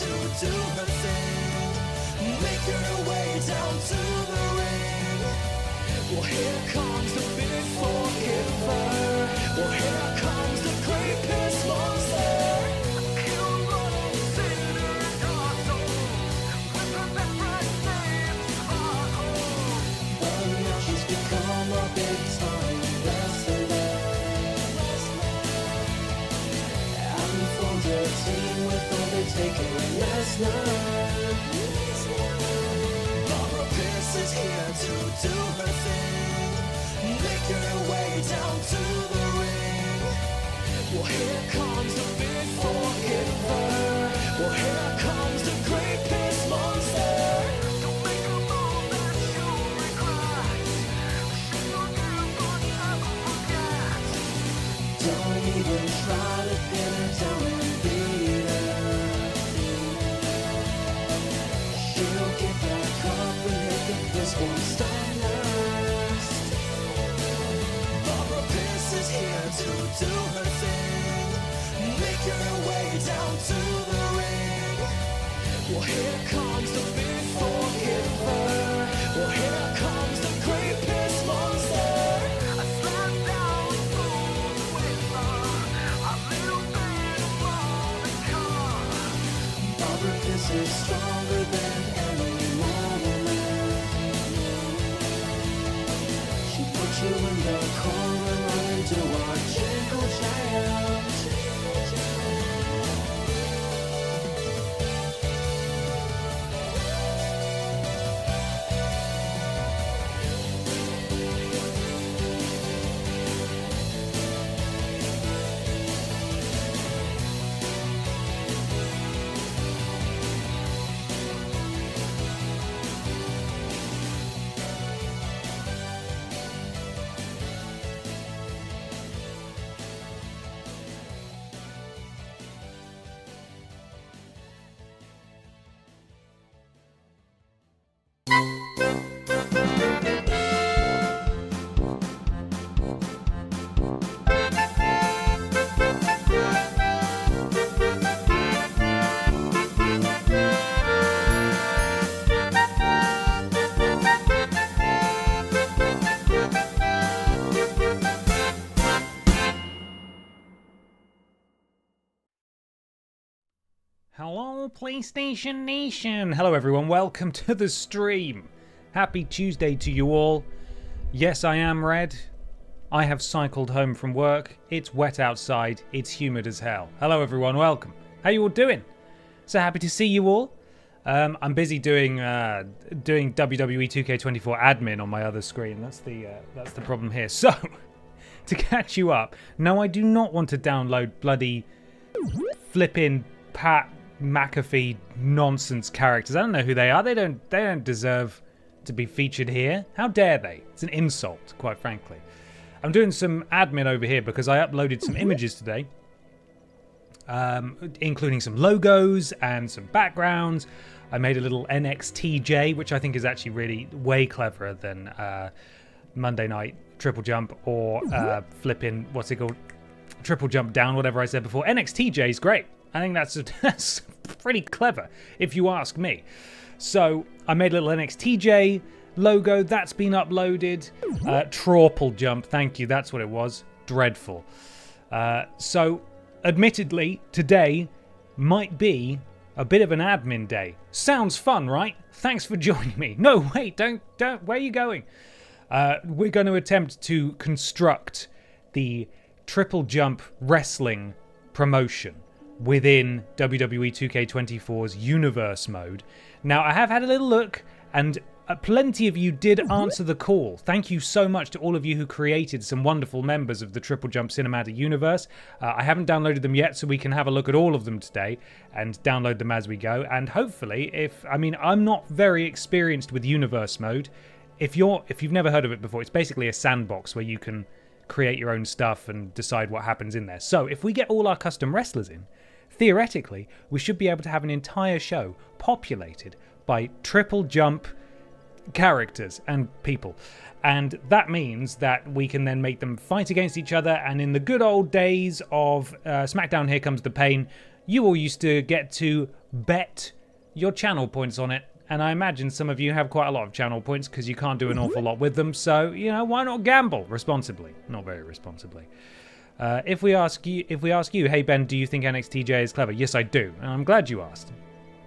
to do her thing. Make her way down to the ring. Well, here comes the big forgiver. Well, here comes the creepiest monster. He'll run on theater and castle with her best friend's name, Sparkle. But now she's become a big time wrestler. And formed a team with Undertaker and Lesnar. Barbara Pierce is here to do her thing. Make her way down to the ring. Well, here comes the big forgiver. Well, here comes the creepiest monster. Don't make a move that you'll regret. She'll never forget. Don't even try to pin her down and beat her. She'll get back up and hit the fist one stylist. Barbara Pierce is here to do her thing. Make her way down to the ring. Well, here comes the big forgiver. Well, here comes the creepiest monster. I slam down the food with her. A little bit of Monica. Barbara Pierce is stronger than any woman. She put you in the corner, run into our jingle jam. Hello, PlayStation Nation! Hello, everyone. Welcome to the stream. Happy Tuesday to you all. Yes, I am Red. I have cycled home from work. It's wet outside. It's humid as hell. Hello, everyone. Welcome. How you all doing? So happy to see you all. I'm busy doing WWE 2K24 admin on my other screen. That's the problem here. So, to catch you up, no, I do not want to download bloody flipping Pat McAfee nonsense characters. I don't know who they are. They don't deserve to be featured here. How dare they? It's an insult, quite frankly. I'm doing some admin over here because I uploaded some images today, including some logos and some backgrounds. I made a little NXTJ, which I think is actually really way cleverer than Monday Night Triple Jump or flipping, what's it called? Triple Jump Down, whatever I said before. NXTJ is great. I think that's pretty clever, if you ask me. So I made a little NXTJ logo. That's been uploaded. TripleJump, thank you. That's what it was. Dreadful. So, admittedly, today might be a bit of an admin day. Sounds fun, right? Thanks for joining me. No, wait, don't. Where are you going? We're going to attempt to construct the TripleJump wrestling promotion within WWE 2K24's universe mode. Now, I have had a little look, and plenty of you did answer the call. Thank you so much to all of you who created some wonderful members of the TripleJump Cinematic Universe. I haven't downloaded them yet, so we can have a look at all of them today and download them as we go. And hopefully, I'm not very experienced with universe mode. If you've never heard of it before, it's basically a sandbox where you can create your own stuff and decide what happens in there. So if we get all our custom wrestlers in, theoretically, we should be able to have an entire show populated by TripleJump characters and people. And that means that we can then make them fight against each other. And in the good old days of SmackDown Here Comes the Pain, you all used to get to bet your channel points on it. And I imagine some of you have quite a lot of channel points because you can't do an awful lot with them. So, why not gamble responsibly? Not very responsibly. If we ask you, hey Ben, do you think NXTJ is clever? Yes, I do. And I'm glad you asked.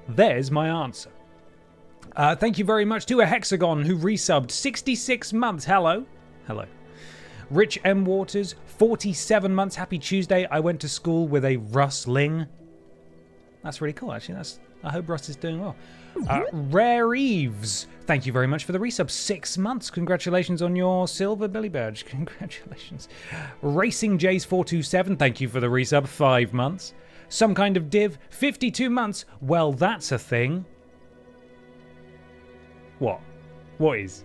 There's my answer. Thank you very much to a Hexagon who resubbed 66 months. Hello. Rich M. Waters, 47 months. Happy Tuesday. I went to school with a Russling. That's really cool, actually. I hope Russ is doing well. Rare Eves, thank you very much for the resub. 6 months. Congratulations on your silver Billy badge. Congratulations. Racing Jays 427, thank you for the resub. 5 months. Some Kind of Div, 52 months. Well, that's a thing. What is?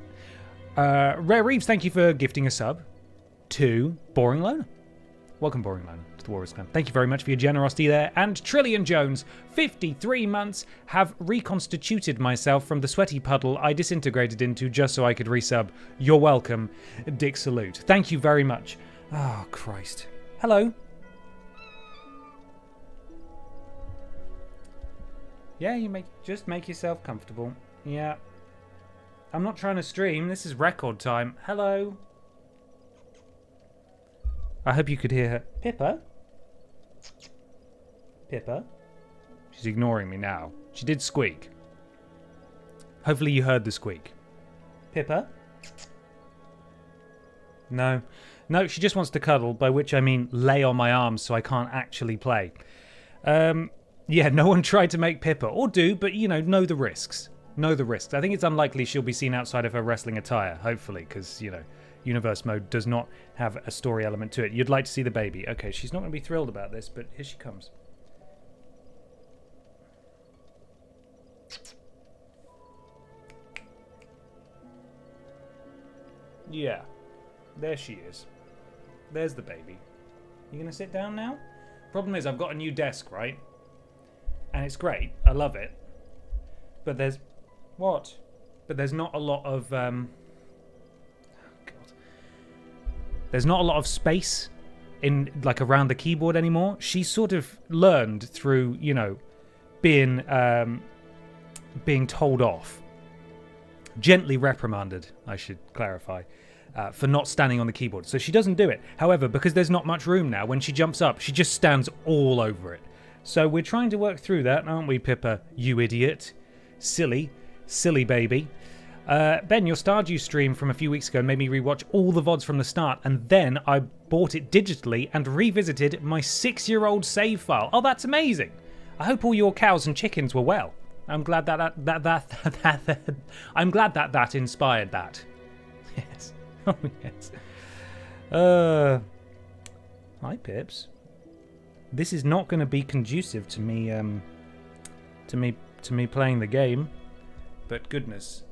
Rare Reeves, thank you for gifting a sub to Boring Loner. Welcome, Boring Loner, to the Warriors Clan. Thank you very much for your generosity there. And Trillion Jones, 53 months, have reconstituted myself from the sweaty puddle I disintegrated into just so I could resub. You're welcome, Dick Salute. Thank you very much. Oh, Christ. Hello. Yeah, just make yourself comfortable. Yeah. I'm not trying to stream. This is record time. Hello. I hope you could hear her. Pippa? She's ignoring me now. She did squeak. Hopefully you heard the squeak. Pippa? No, she just wants to cuddle, by which I mean lay on my arms so I can't actually play. Yeah, no one tried to make Pippa. Or do, but, know the risks. Know the risks. I think it's unlikely she'll be seen outside of her wrestling attire, hopefully, because, Universe Mode does not have a story element to it. You'd like to see the baby. Okay, she's not going to be thrilled about this, but here she comes. Yeah, there she is. There's the baby. You going to sit down now? Problem is, I've got a new desk, right? And it's great. I love it. But there's... What? But there's not a lot of... There's not a lot of space around the keyboard anymore. She sort of learned through, being told off. Gently reprimanded, I should clarify, for not standing on the keyboard. So she doesn't do it. However, because there's not much room now, when she jumps up, she just stands all over it. So we're trying to work through that, aren't we, Pippa? You idiot. Silly baby. Ben, your Stardew stream from a few weeks ago made me rewatch all the VODs from the start, and then I bought it digitally and revisited my 6-year-old save file. Oh, that's amazing! I hope all your cows and chickens were well. I'm glad that inspired that. Yes. Oh yes. Hi, Pips. This is not going to be conducive to me playing the game. But goodness,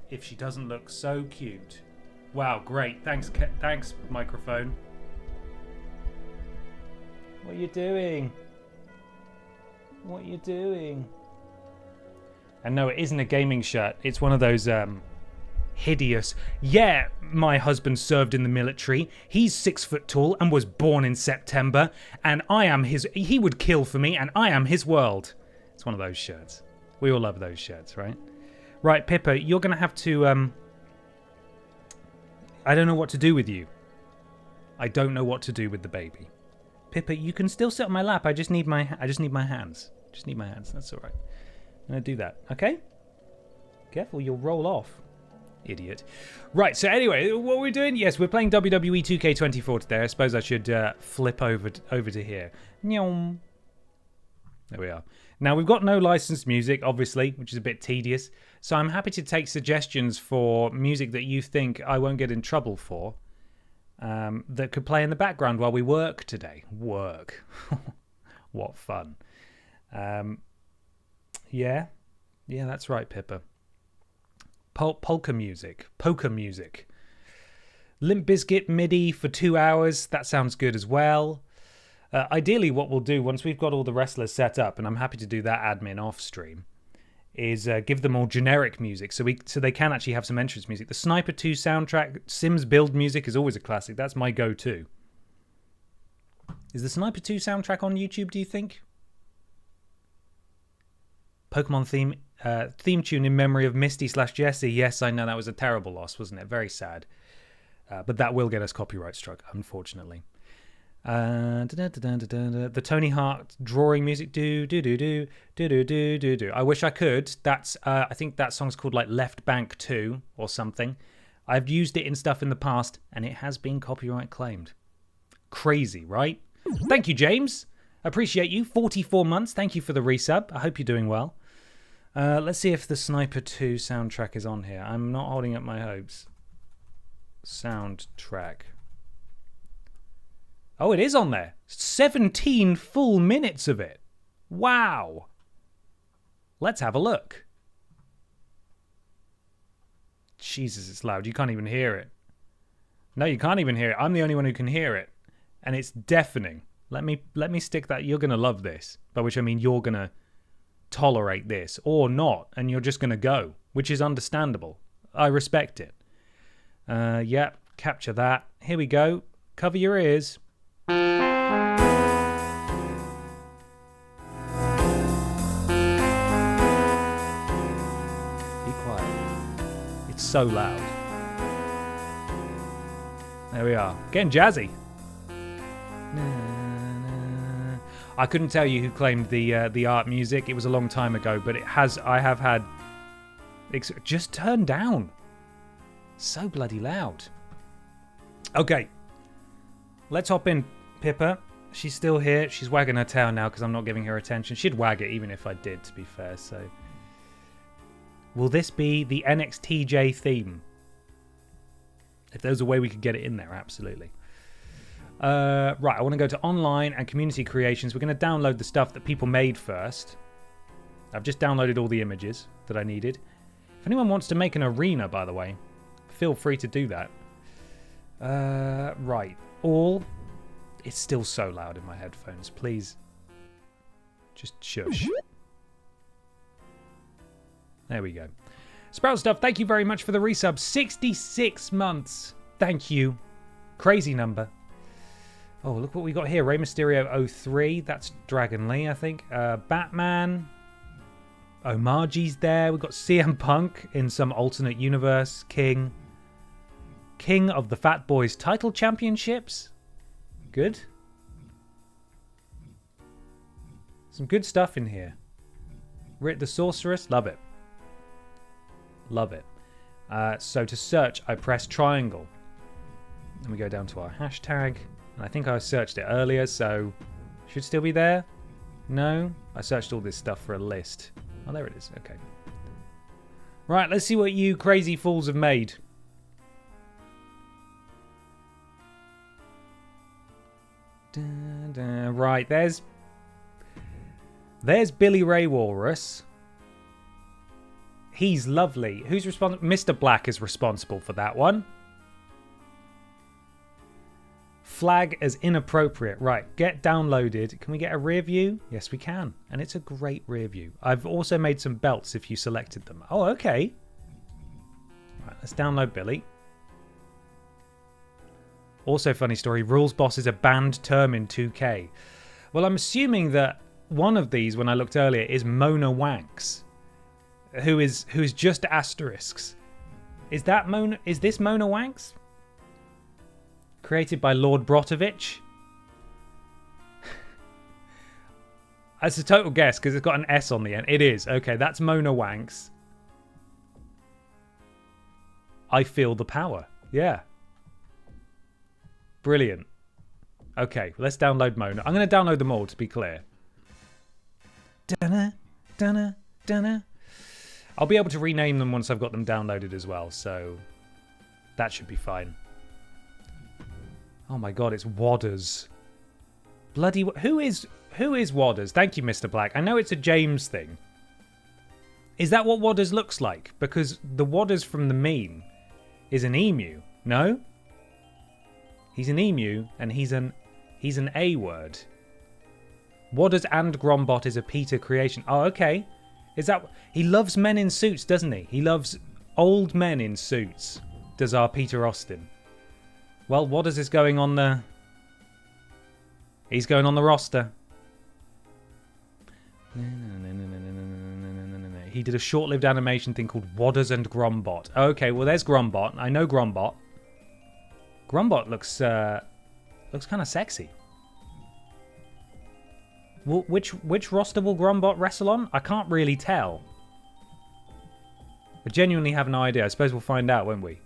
if she doesn't look so cute. Wow, great. Thanks, microphone. What are you doing? And no, it isn't a gaming shirt. It's one of those hideous... Yeah, my husband served in the military. He's 6 foot tall and was born in September. And I am his... He would kill for me and I am his world. It's one of those shirts. We all love those shirts, right? Right, Pippa, you're going to have to... I don't know what to do with you. I don't know what to do with the baby. Pippa, you can still sit on my lap. I just need my hands. Just need my hands. That's all right. I'm going to do that, okay? Careful, you'll roll off. Idiot. Right, so anyway, what we're doing... Yes, we're playing WWE 2K24 today. I suppose I should flip over to here. Nyom. There we are. Now, we've got no licensed music, obviously, which is a bit tedious. So I'm happy to take suggestions for music that you think I won't get in trouble for that could play in the background while we work today. Work. What fun. Yeah, that's right, Pippa. Polka music. Poker music. Limp Bizkit MIDI for 2 hours. That sounds good as well. Ideally, what we'll do once we've got all the wrestlers set up, and I'm happy to do that admin off stream, is give them all generic music so they can actually have some entrance music. The Sniper 2 soundtrack, Sims build music is always a classic. That's my go-to. Is the Sniper 2 soundtrack on YouTube, do you think? Pokemon theme tune in memory of Misty/Jessie. Yes, I know that was a terrible loss, wasn't it? Very sad. But that will get us copyright struck, unfortunately. The Tony Hawk drawing music. Do do do do do do do do do. I wish I could. That's I think that song's called like Left Bank 2 or something. I've used it in stuff in the past, and it has been copyright claimed. Crazy, right? Thank you, James. Appreciate you. 44 months. Thank you for the resub. I hope you're doing well. Let's see if the Sniper 2 soundtrack is on here. I'm not holding up my hopes. Soundtrack. Oh, it is on there. 17 full minutes of it. Wow. Let's have a look. Jesus, it's loud. You can't even hear it. No, you can't even hear it. I'm the only one who can hear it. And it's deafening. Let me stick that. You're going to love this. By which I mean you're going to tolerate this or not. And you're just going to go. Which is understandable. I respect it. Yeah, capture that. Here we go. Cover your ears. Be quiet. It's so loud. There we are. Getting jazzy. I couldn't tell you who claimed the art music. It was a long time ago, but I have had. Just turn down. So bloody loud. Okay. Let's hop in, Pippa. She's still here. She's wagging her tail now because I'm not giving her attention. She'd wag it even if I did, to be fair. So, will this be the NXTJ theme? If there's a way we could get it in there, absolutely. Right, I want to go to online and community creations. We're going to download the stuff that people made first. I've just downloaded all the images that I needed. If anyone wants to make an arena, by the way, feel free to do that. Right, all... It's still so loud in my headphones. Please, just shush. There we go. Sprout Stuff, thank you very much for the resub. 66 months. Thank you. Crazy number. Oh, look what we got here. Rey Mysterio 03. That's Dragon Lee, I think. Batman. Omaji's there. We've got CM Punk in some alternate universe. King of the Fat Boys title championships. Good. Some good stuff in here. Rit the Sorceress. Love it. Love it. So to search, I press triangle. Then we go down to our hashtag. And I think I searched it earlier, so should still be there. No? I searched all this stuff for a list. Oh, there it is. Okay. Right, let's see what you crazy fools have made. Right, there's Billy Ray Walrus. He's lovely. Who's responsible? Mr. Black is responsible for that one. Flag as inappropriate. Right, get downloaded. Can we get a rear view? Yes, we can. And it's a great rear view. I've also made some belts if you selected them. Oh, okay. Right, let's download Billy. Also, funny story, Rules Boss is a banned term in 2K. Well, I'm assuming that one of these, when I looked earlier, is Mona Wanks, who is just asterisks. Is this Mona Wanks? Created by Lord Brotovich? It's a total guess because it's got an S on the end. It is. Okay, that's Mona Wanks. I feel the power. Yeah. Brilliant. Okay, let's download Mona. I'm going to download them all, to be clear. Dunna, dunna, dunna. I'll be able to rename them once I've got them downloaded as well, so that should be fine. Oh my god, it's Wadders. Bloody... Who is Wadders? Thank you, Mr. Black. I know it's a James thing. Is that what Wadders looks like? Because the Wadders from the meme is an emu, no? He's an emu, and he's an A word. Wadders and Grombot is a Peter creation. Oh, okay. Is that... He loves men in suits, doesn't he? He loves old men in suits, does our Peter Austin. Well, Wadders is going on the... He's going on the roster. He did a short-lived animation thing called Wadders and Grombot. Okay, well, there's Grombot. I know Grombot. Grombot looks kind of sexy. Well, which roster will Grombot wrestle on? I can't really tell. I genuinely have no idea. I suppose we'll find out, won't we?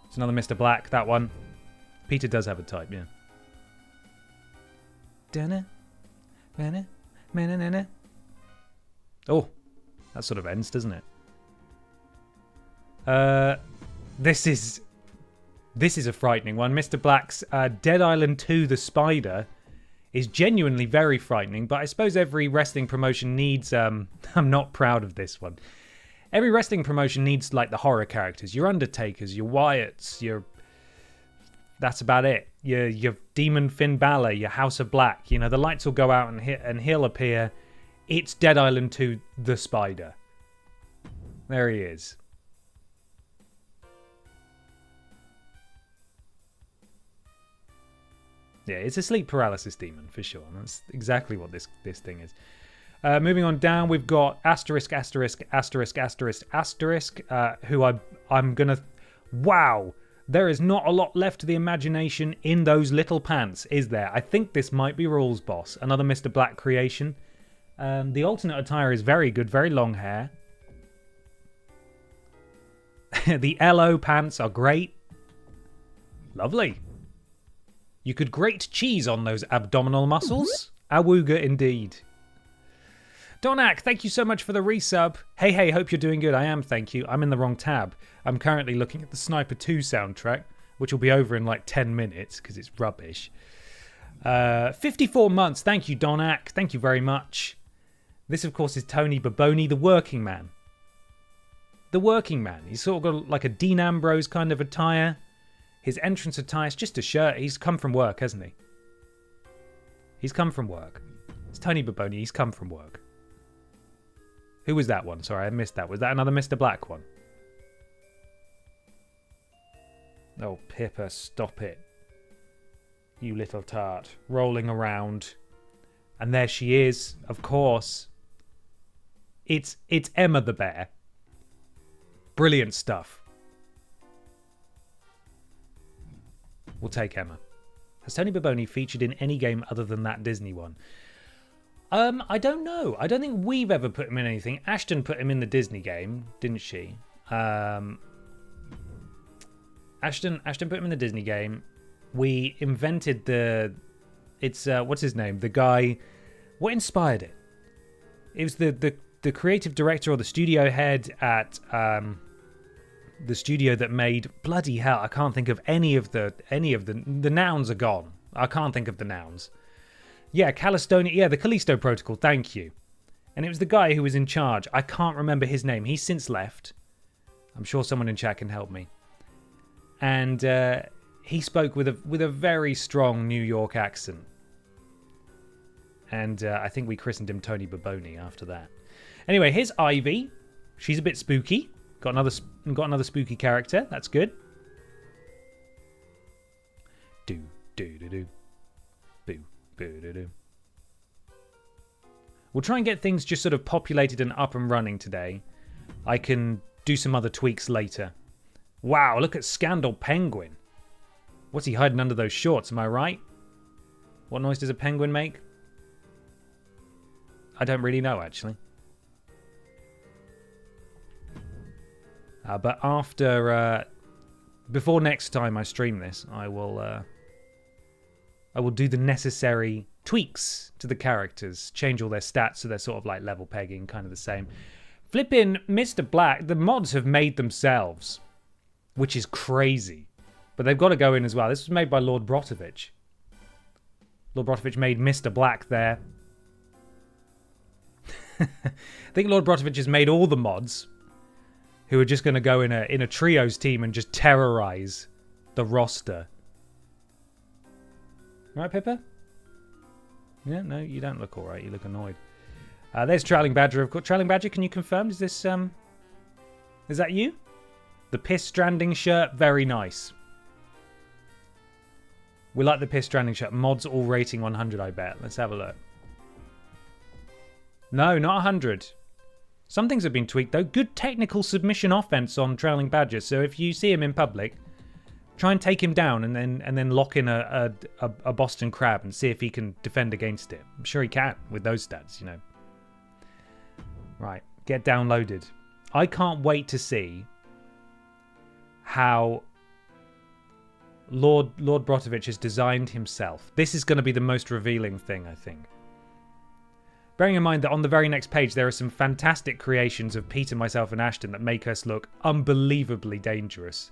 It's another Mr. Black, that one. Peter does have a type, yeah. Oh, that sort of ends, doesn't it? This is a frightening one. Mr. Black's Dead Island 2 The Spider is genuinely very frightening, but I suppose every wrestling promotion needs... I'm not proud of this one. Every wrestling promotion needs, like, the horror characters. Your Undertakers, your Wyatts, your... That's about it. Your Demon Finn Balor, your House of Black. You know, the lights will go out and he'll appear. It's Dead Island 2 The Spider. There he is. Yeah, it's a sleep paralysis demon, for sure. That's exactly what this thing is. Moving on down, we've got asterisk, asterisk, asterisk, asterisk, asterisk, who I'm going to... Wow! There is not a lot left to the imagination in those little pants, is there? I think this might be Rules Boss. Another Mr. Black creation. The alternate attire is very good, very long hair. The LO pants are great. Lovely. You could grate cheese on those abdominal muscles. Awooga indeed. Donak, thank you so much for the resub. Hey, hope you're doing good. I am, thank you. I'm in the wrong tab. I'm currently looking at the Sniper 2 soundtrack, which will be over in like 10 minutes because it's rubbish. 54 months. Thank you, Donak. Thank you very much. This, of course, is Tony Baboni, the working man. The working man. He's sort of got like a Dean Ambrose kind of attire. His entrance attire is just a shirt. He's come from work, hasn't he? He's come from work. It's Tony Baboni. He's come from work. Who was that one? Sorry, I missed that. Was that another Mr. Black one? Oh, Pippa, stop it. You little tart. Rolling around. And there she is, of course. It's Emma the Bear. Brilliant stuff. We'll take Emma. Has Tony Baboni featured in any game other than that Disney one? I don't know. I don't think we've ever put him in anything. Ashton put him in the Disney game, didn't she? Ashton put him in the Disney game. We invented it's what's his name? The guy. What inspired it? It was the creative director or the studio head at the studio that made, bloody hell, I can't think of any of the nouns are gone. I can't think of the nouns. Yeah, Calistonia. Yeah, the Callisto Protocol. Thank you. And it was the guy who was in charge. I can't remember his name. He's since left. I'm sure someone in chat can help me. And he spoke with a very strong New York accent. And I think we christened him Tony Baboni after that. Anyway, here's Ivy. She's a bit spooky. Got another spooky character. That's good. Do do do do. Boo boo do do. We'll try and get things just sort of populated and up and running today. I can do some other tweaks later. Wow, look at Scandal Penguin. What's he hiding under those shorts, am I right? What noise does a penguin make? I don't really know, actually. But after... before next time I stream this, I will do the necessary tweaks to the characters. Change all their stats so they're sort of like level pegging, kind of the same. Flipping Mr. Black, the mods have made themselves, which is crazy. But they've got to go in as well. This was made by Lord Brotovich. Lord Brotovich made Mr. Black there. I think Lord Brotovich has made all the mods who are just going to go in a trios team and just terrorize the roster. Right, Pippa? Yeah, no, you don't look all right. You look annoyed. There's Trailing Badger, of course. Trailing Badger, can you confirm? Is this, is that you? The Piss Stranding shirt, very nice. We like the Piss Stranding shirt. Mods all rating 100, I bet. Let's have a look. No, not 100. Some things have been tweaked, though. Good technical submission offense on Trailing Badger. So if you see him in public, try and take him down and then lock in a Boston Crab and see if he can defend against it. I'm sure he can with those stats, you know. Right, get downloaded. I can't wait to see how Lord Brotovich has designed himself. This is going to be the most revealing thing, I think. Bearing in mind that on the very next page there are some fantastic creations of Peter, myself, and Ashton that make us look unbelievably dangerous.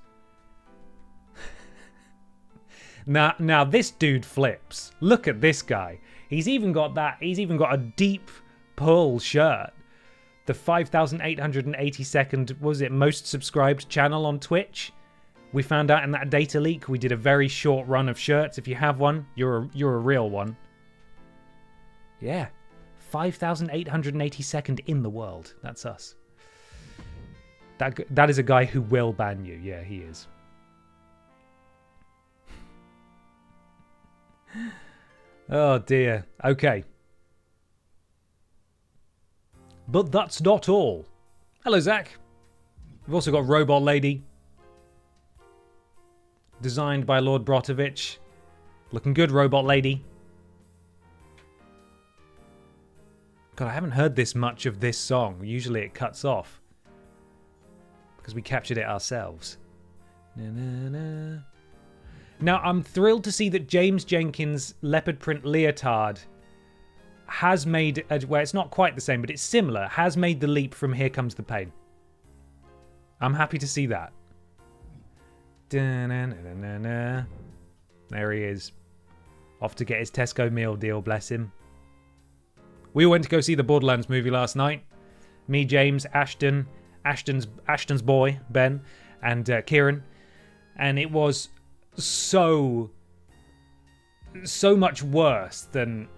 Now this dude flips. Look at this guy. He's even got a deep pull shirt. The 5,882nd, was it, most subscribed channel on Twitch? We found out in that data leak. We did a very short run of shirts. If you have one, you're a real one. Yeah. 5,882nd in the world. That's us. That is a guy who will ban you. Yeah, he is. Oh dear. Okay. But that's not all. Hello, Zach. We've also got Robot Lady. Designed by Lord Brotovich. Looking good, Robot Lady. God, I haven't heard this much of this song. Usually it cuts off. Because we captured it ourselves. Na, na, na. Now, I'm thrilled to see that James Jenkins' leopard print leotard has made, well, it's not quite the same, but it's similar, has made the leap from Here Comes the Pain. I'm happy to see that. Da-na-na-na-na. There he is. Off to get his Tesco meal deal, bless him. We went to go see the Borderlands movie last night. Me, James, Ashton's boy, Ben, and Kieran. And it was so much worse than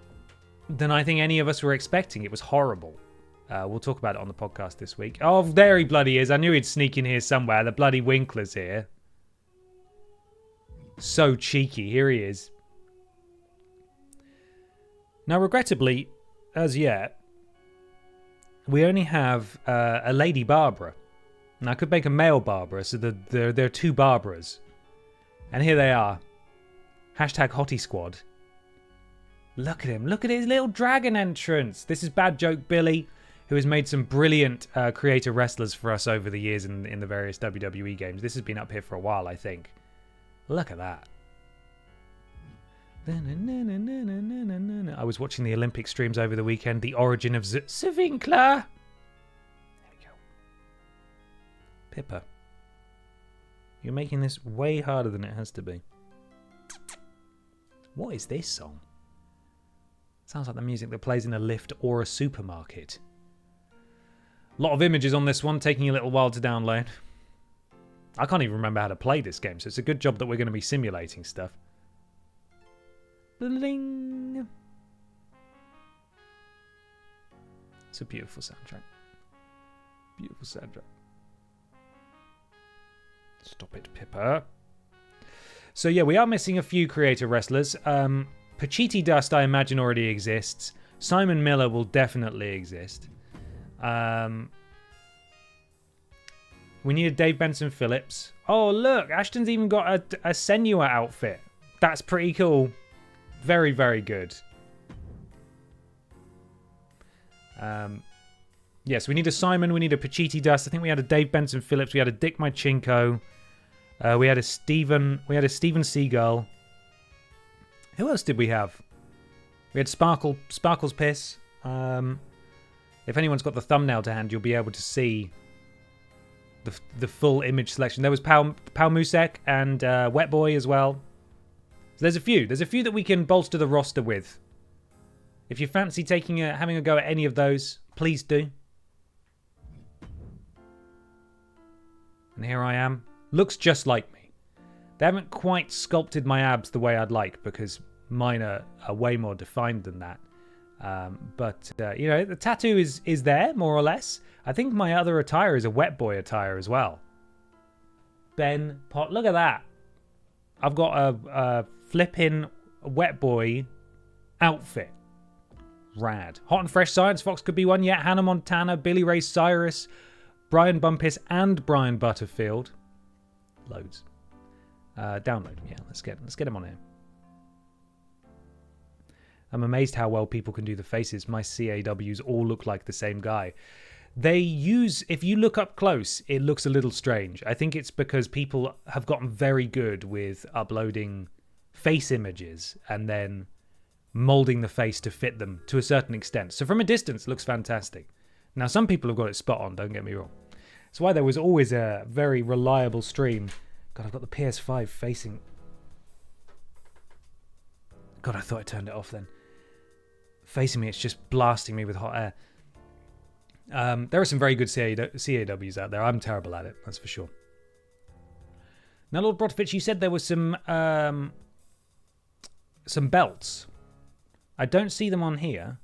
I think any of us were expecting. It was horrible. We'll talk about it on the podcast this week. Oh, there he bloody is. I knew he'd sneak in here somewhere. The bloody Winkler's here. So cheeky. Here he is. Now, regrettably, as yet, we only have a lady Barbara. Now, I could make a male Barbara, so there are two Barbaras. And here they are. Hashtag Hottie Squad. Look at him. Look at his little dragon entrance. This is Bad Joke Billy, who has made some brilliant creator wrestlers for us over the years in the various WWE games. This has been up here for a while, I think. Look at that. I was watching the Olympic streams over the weekend. The origin of Svinkler. There we go. Pippa. You're making this way harder than it has to be. What is this song? Sounds like the music that plays in a lift or a supermarket. A lot of images on this one, taking a little while to download. I can't even remember how to play this game, so it's a good job that we're going to be simulating stuff. Bling. It's a beautiful soundtrack. Beautiful soundtrack. Stop it, Pippa. So yeah, we are missing a few creator wrestlers. Pachiti Dust, I imagine, already exists. Simon Miller will definitely exist. We need a Dave Benson Phillips. Oh, look, Ashton's even got a Senua outfit. That's pretty cool. Very, very good. Yes, we need a Simon. We need a Pachiti Dust. I think we had a Dave Benson Phillips. We had a Dick Mychinko. We had a Steven Seagull. Who else did we have? We had Sparkle's Piss. If anyone's got the thumbnail to hand, you'll be able to see the full image selection. There was Pal Musek and Wet Boy as well. So there's a few. There's a few that we can bolster the roster with. If you fancy having a go at any of those, please do. And here I am. Looks just like me. They haven't quite sculpted my abs the way I'd like, because mine are way more defined than that. But you know, the tattoo is there, more or less. I think my other attire is a Wet Boy attire as well. Ben Pot, look at that. I've got a flipping Wet Boy outfit. Rad. Hot and Fresh Science Fox could be one yet. Hannah Montana, Billy Ray Cyrus, Brian Bumpus, and Brian Butterfield. Loads. Download. Yeah, let's get him on here. I'm amazed how well people can do the faces. My CAWs all look like the same guy. If you look up close, it looks a little strange. I think it's because people have gotten very good with uploading face images and then molding the face to fit them to a certain extent. So from a distance, it looks fantastic. Now, some people have got it spot on, don't get me wrong. That's why there was always a very reliable stream. God, I've got the PS5 facing... God, I thought I turned it off then. Facing me, it's just blasting me with hot air. There are some very good CAWs out there. I'm terrible at it, that's for sure. Now, Lord Brotovich, you said there was some belts. I don't see them on here.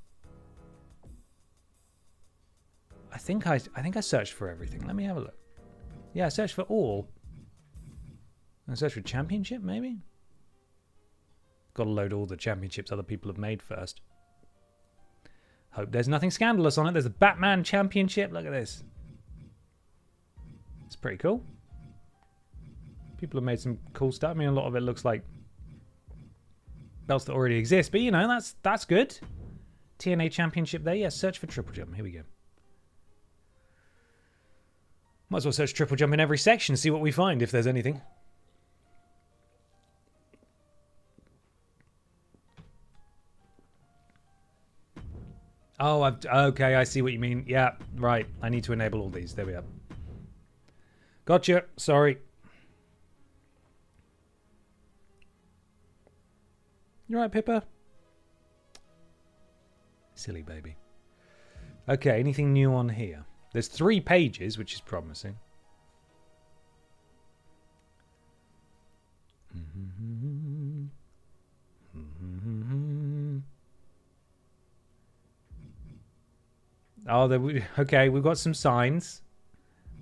I think I searched for everything. Let me have a look. Yeah, I searched for all. I searched for championship, maybe? Got to load all the championships other people have made first. Hope there's nothing scandalous on it. There's a Batman championship. Look at this. It's pretty cool. People have made some cool stuff. I mean, a lot of it looks like belts that already exist, but you know, that's good. TNA championship there. Yeah, search for TripleJump. Here we go. Might as well search TripleJump in every section, see what we find, if there's anything. Oh, okay, I see what you mean. Yeah, right. I need to enable all these. There we are. Gotcha. Sorry. You right, Pippa? Silly baby. Okay, anything new on here? There's 3 pages, which is promising. Oh, okay, we've got some signs.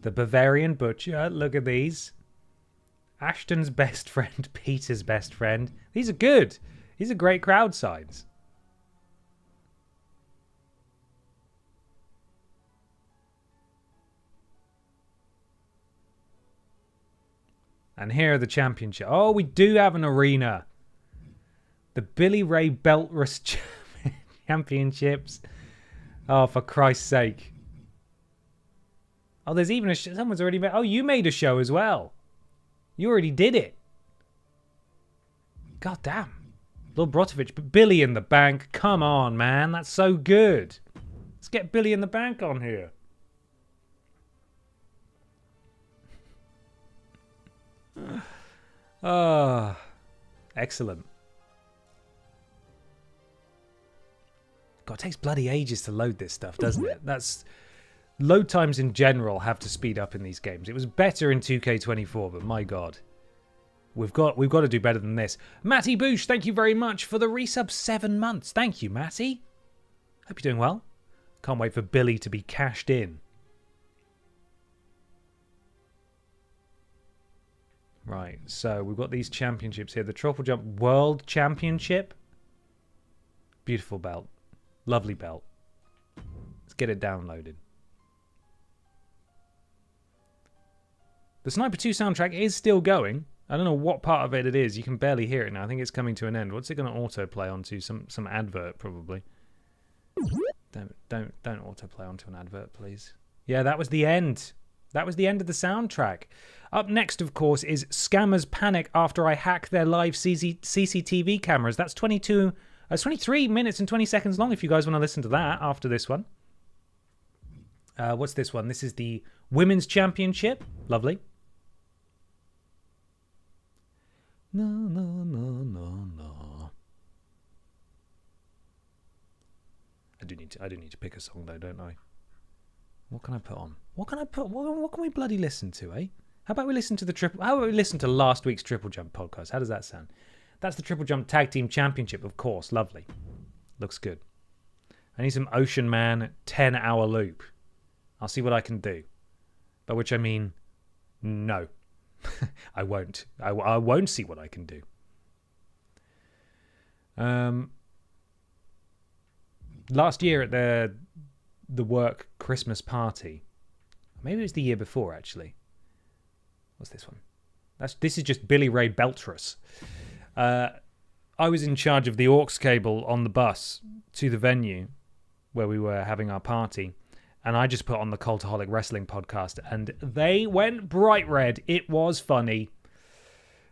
The Bavarian Butcher, look at these. Ashton's best friend, Peter's best friend. These are good. These are great crowd signs. And here are the championship. Oh, we do have an arena. The Billy Ray Beltress Championships. Oh, for Christ's sake. Oh, there's even a... Someone's already made... Oh, you made a show as well. You already did it. God damn. Lord Brotovich, but Billy in the Bank. Come on, man. That's so good. Let's get Billy in the Bank on here. Oh, excellent. God, it takes bloody ages to load this stuff, doesn't it? That's... Load times in general have to speed up in these games. It was better in 2K24, but my God. We've got to do better than this. Matty Boosh, thank you very much for the resub 7 months. Thank you, Matty. Hope you're doing well. Can't wait for Billy to be cashed in. Right, so we've got these championships here. The TripleJump World Championship. Beautiful belt. Lovely belt. Let's get it downloaded. The Sniper 2 soundtrack is still going. I don't know what part of it is. You can barely hear it now. I think it's coming to an end. What's it going to autoplay onto? Some advert, probably. Don't autoplay onto an advert, please. Yeah, that was the end. That was the end of the soundtrack. Up next, of course, is Scammers Panic After I Hack Their Live CCTV Cameras. That's 23 minutes and 20 seconds long if you guys want to listen to that after this one. What's this one? This is the Women's Championship. Lovely. No, no, no, no, no. I do need to pick a song though, don't I? What can I put on? What can we bloody listen to, eh? How about we listen to last week's TripleJump podcast? How does that sound? That's the TripleJump Tag Team Championship, of course. Lovely. Looks good. I need some Ocean Man 10-hour loop. I'll see what I can do. By which I mean, no. I won't. I won't see what I can do. Last year at the work Christmas party, maybe it was the year before actually. What's this one? This is just Billy Ray Beltrus. I was in charge of the aux cable on the bus to the venue where we were having our party, and I just put on the Cultaholic Wrestling podcast, and they went bright red. It was funny.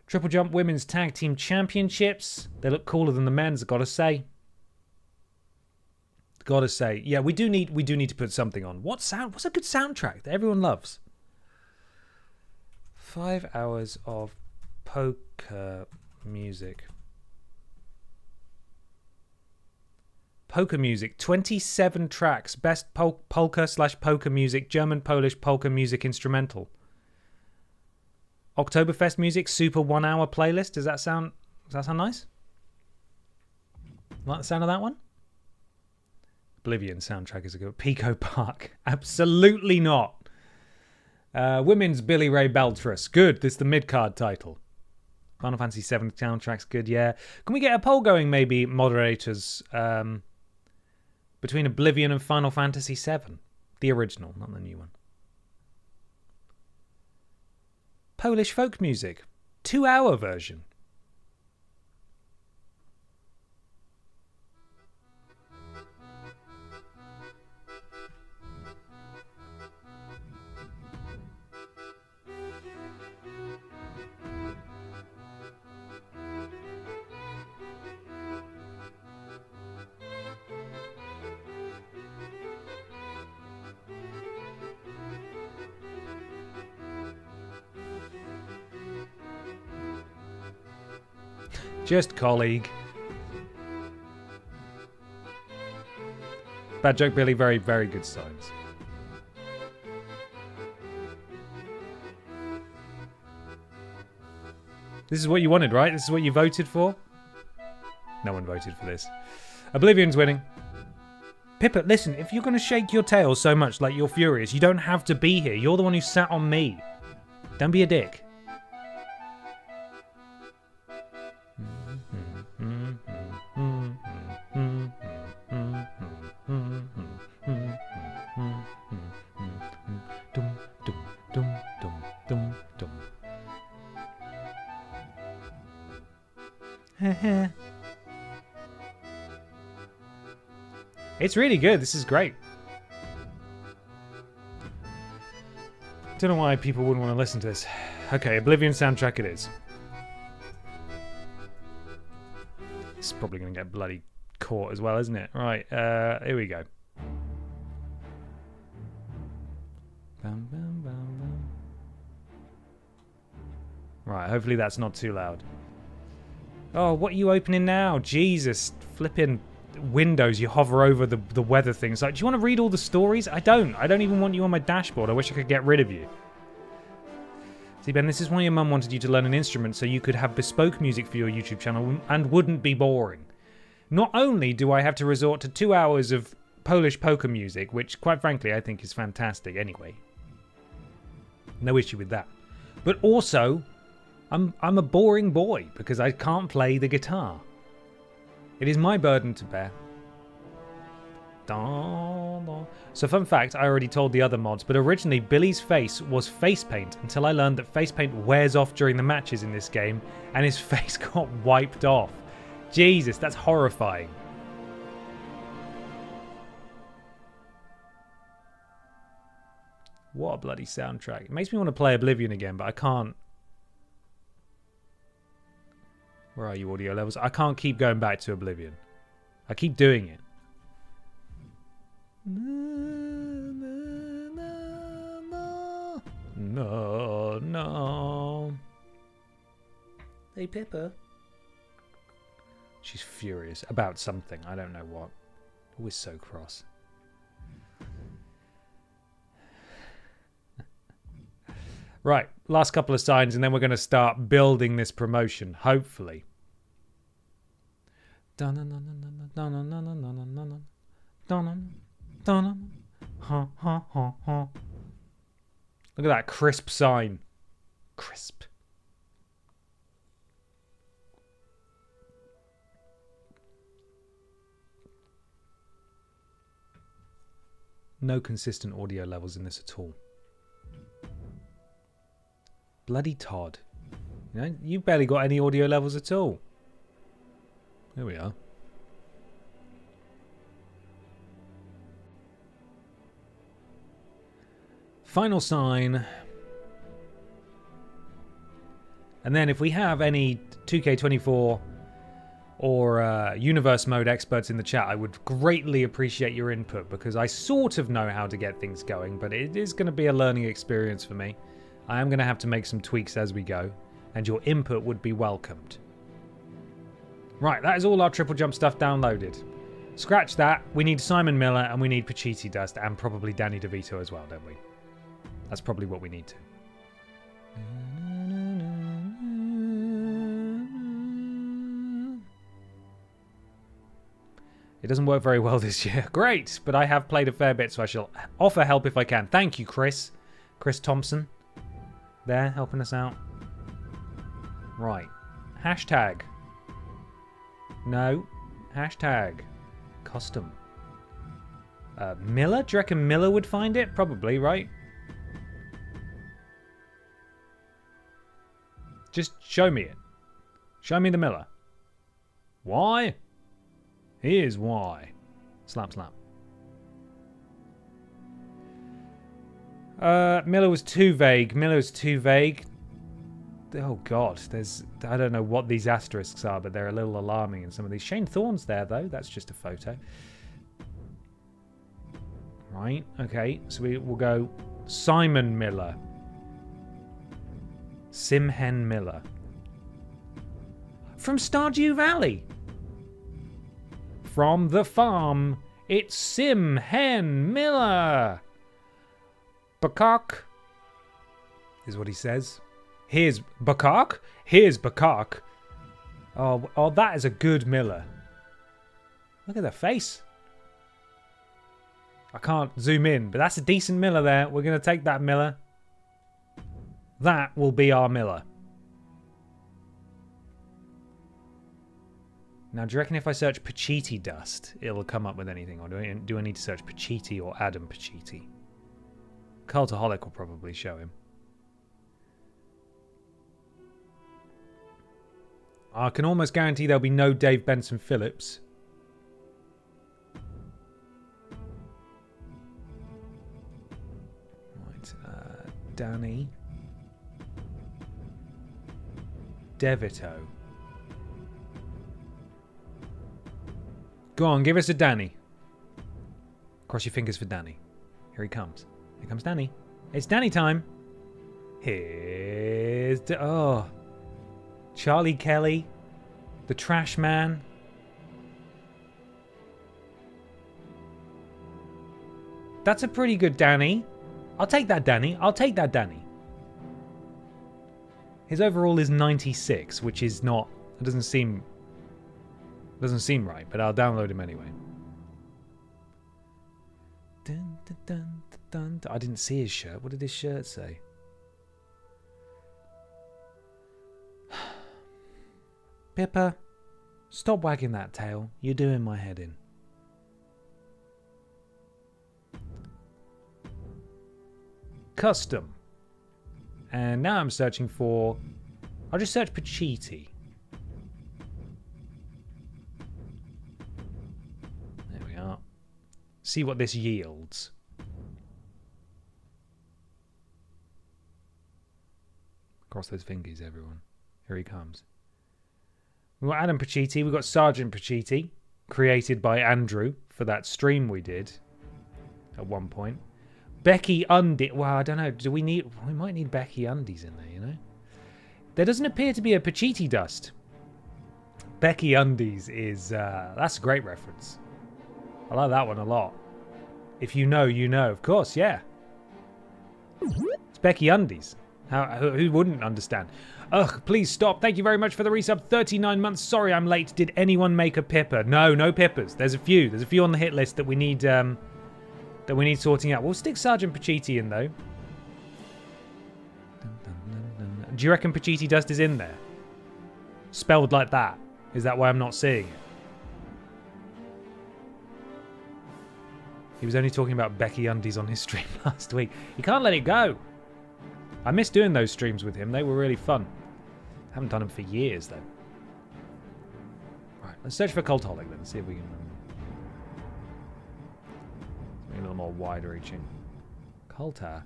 Triple Jump Women's Tag Team Championships. They look cooler than the men's, gotta say. Gotta say. Yeah, we do need to put something on. What's a good soundtrack that everyone loves? 5 hours of poker music. Poker music, 27 tracks, best polka/poker music, German-Polish polka music instrumental. Oktoberfest music, super 1 hour playlist. Does that sound nice? Like the sound of that one? Oblivion soundtrack is a good. Pico Park, absolutely not. Women's Billy Ray Beltrus, good. This is the mid-card title. Final Fantasy VII soundtrack's good, yeah. Can we get a poll going, maybe, moderators? Between Oblivion and Final Fantasy VII. The original, not the new one. Polish folk music. 2 hour version. Just colleague. Bad joke, Billy. Very, very good signs. This is what you wanted, right? This is what you voted for? No one voted for this. Oblivion's winning. Pippa, listen, if you're going to shake your tail so much like you're furious, you don't have to be here. You're the one who sat on me. Don't be a dick. It's really good. This is great. Don't know why people wouldn't want to listen to this. Okay, Oblivion soundtrack it is. It's probably going to get bloody caught as well, isn't it? Right, here we go. Bam, bam, bam, bam. Right, hopefully that's not too loud. Oh, what are you opening now? Jesus, flipping Windows, you hover over the weather things. Like, do you want to read all the stories? I don't even want you on my dashboard. I wish I could get rid of you. See, Ben, this is why your mum wanted you to learn an instrument so you could have bespoke music for your YouTube channel and wouldn't be boring. Not only do I have to resort to 2 hours of Polish poker music, which quite frankly I think is fantastic anyway. No issue with that. But also, I'm a boring boy because I can't play the guitar. It is my burden to bear. So fun fact, I already told the other mods, but originally Billy's face was face paint until I learned that face paint wears off during the matches in this game and his face got wiped off. Jesus, that's horrifying. What a bloody soundtrack. It makes me want to play Oblivion again, but I can't. Where are you, audio levels? I can't keep going back to Oblivion. I keep doing it. No, no. Hey, Pippa. She's furious about something. I don't know what. Always so cross. Right, last couple of signs, and then we're going to start building this promotion, hopefully. Look at that crisp sign. Crisp. no consistent audio levels in this at all. Bloody Todd. You know, you've barely got any audio levels at all. There we are. Final sign. And then if we have any 2K24 or Universe Mode experts in the chat, I would greatly appreciate your input, because I sort of know how to get things going, but it is going to be a learning experience for me. I am going to have to make some tweaks as we go, and your input would be welcomed. Right, that is all our Triple Jump stuff downloaded. Scratch that. We need Simon Miller, and we need Pacitti Dust, and probably Danny DeVito as well, don't we? That's probably what we need to. It doesn't work very well this year. Great, but I have played a fair bit, so I shall offer help if I can. Thank you, Chris. Chris Thompson. There, helping us out. Right. Hashtag. No. Hashtag. Custom. Miller? Do you reckon Miller would find it? Probably, right? Just show me it. Show me the Miller. Why? Here's why. Slap, slap. Miller was too vague. Miller was too vague. Oh, God. I don't know what these asterisks are, but they're a little alarming in some of these. Shane Thorne's there, though. That's just a photo. Right. Okay. So we'll go Simon Miller. Simhen Miller. From Stardew Valley. From the farm, it's Simhen Miller. Bakak is what he says. Here's Bakak. Here's Bakak. Oh, that is a good Miller. Look at the face. I can't zoom in, but that's a decent Miller there. We're going to take that Miller. That will be our Miller. Now, do you reckon if I search Pacitti Dust, it'll come up with anything? Or do I need to search Pacitti or Adam Pacitti? Cultaholic will probably show him. I can almost guarantee there'll be no Dave Benson Phillips. Right, Danny. DeVito. Go on, give us a Danny. Cross your fingers for Danny. Here he comes. Here comes Danny. It's Danny time. Here's... Charlie Kelly. The Trash Man. That's a pretty good Danny. I'll take that Danny. I'll take that Danny. His overall is 96, which is not... It doesn't seem right, but I'll download him anyway. Dun, dun, dun, dun, dun. I didn't see his shirt. What did his shirt say? Pippa, stop wagging that tail. You're doing my head in. Custom. And now I'm searching for... I'll just search Pacitti. There we are. See what this yields. Cross those fingers, everyone. Here he comes. We've got Adam Pacitti. We've got Sergeant Pacitti, created by Andrew for that stream we did at one point. Becky Undies. Well, I don't know. We might need Becky Undies in there, you know? There doesn't appear to be a Pacitti Dust. Becky Undies is... that's a great reference. I like that one a lot. If you know, you know. Of course, yeah. It's Becky Undies. Who wouldn't understand? Ugh, please stop. Thank you very much for the resub. 39 months. Sorry I'm late. Did anyone make a Pippa? No Pippas. There's a few. There's a few on the hit list that we need sorting out. We'll stick Sergeant Pacitti in, though. Do you reckon Pacitti Dust is in there? Spelled like that. Is that why I'm not seeing it? He was only talking about Becky Undies on his stream last week. You can't let it go. I miss doing those streams with him. They were really fun. Haven't done them for years, though. Right, let's search for Cultaholic then. See if we can... Something a little more wide-reaching. Cultaholic.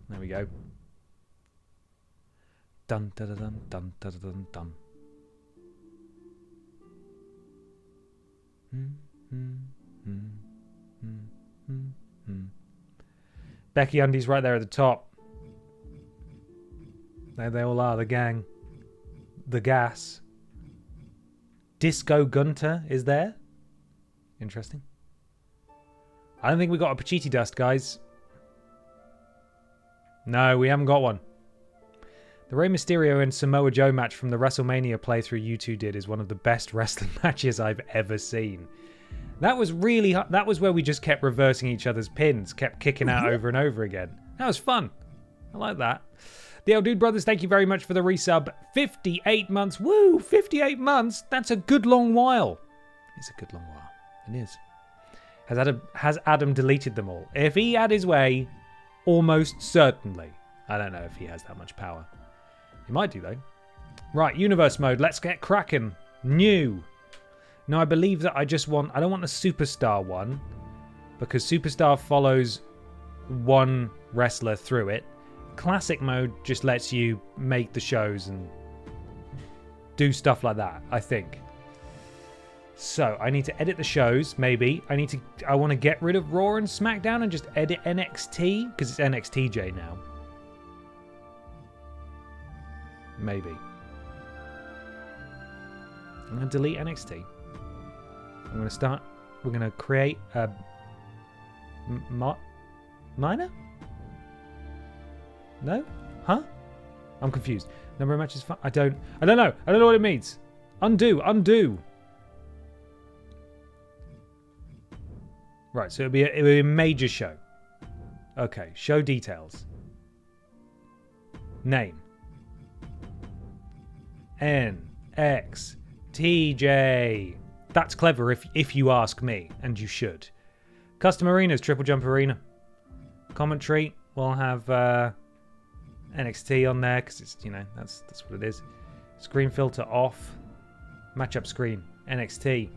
There we go. Dun dun dun dun dun dun dun. Becky Undies right there at the top. There they all are, the gang. The gas. Disco Gunter is there. Interesting. I don't think we got a Pachiti Dust, guys. No, we haven't got one. The Rey Mysterio and Samoa Joe match from the WrestleMania playthrough you two did is one of the best wrestling matches I've ever seen. That was really... That was where we just kept reversing each other's pins. Kept kicking out over and over again. That was fun. I like that. The Old Dude Brothers, thank you very much for the resub. 58 months. Woo! 58 months? That's a good long while. It's a good long while. It is. Has Adam deleted them all? If he had his way, almost certainly. I don't know if he has that much power. He might do, though. Right, universe mode. Let's get cracking. New. Now, I believe that I don't want the superstar one, because superstar follows one wrestler through it. Classic mode just lets you make the shows and do stuff like that, I think. So, I need to edit the shows, maybe. I want to get rid of Raw and SmackDown and just edit NXT, because it's NXTJ now. Maybe. I'm going to delete NXT. I'm going to start... We're going to create a... Minor? No? Huh? I'm confused. Number of matches... I don't know. I don't know what it means. Undo. Right, so it'll be a major show. Okay, show details. Name. NXTJ. That's clever if you ask me, and you should. Custom arenas, TripleJump Arena. Commentary, we'll have NXT on there, because it's, you know, that's what it is. Screen filter off. Matchup screen, NXT.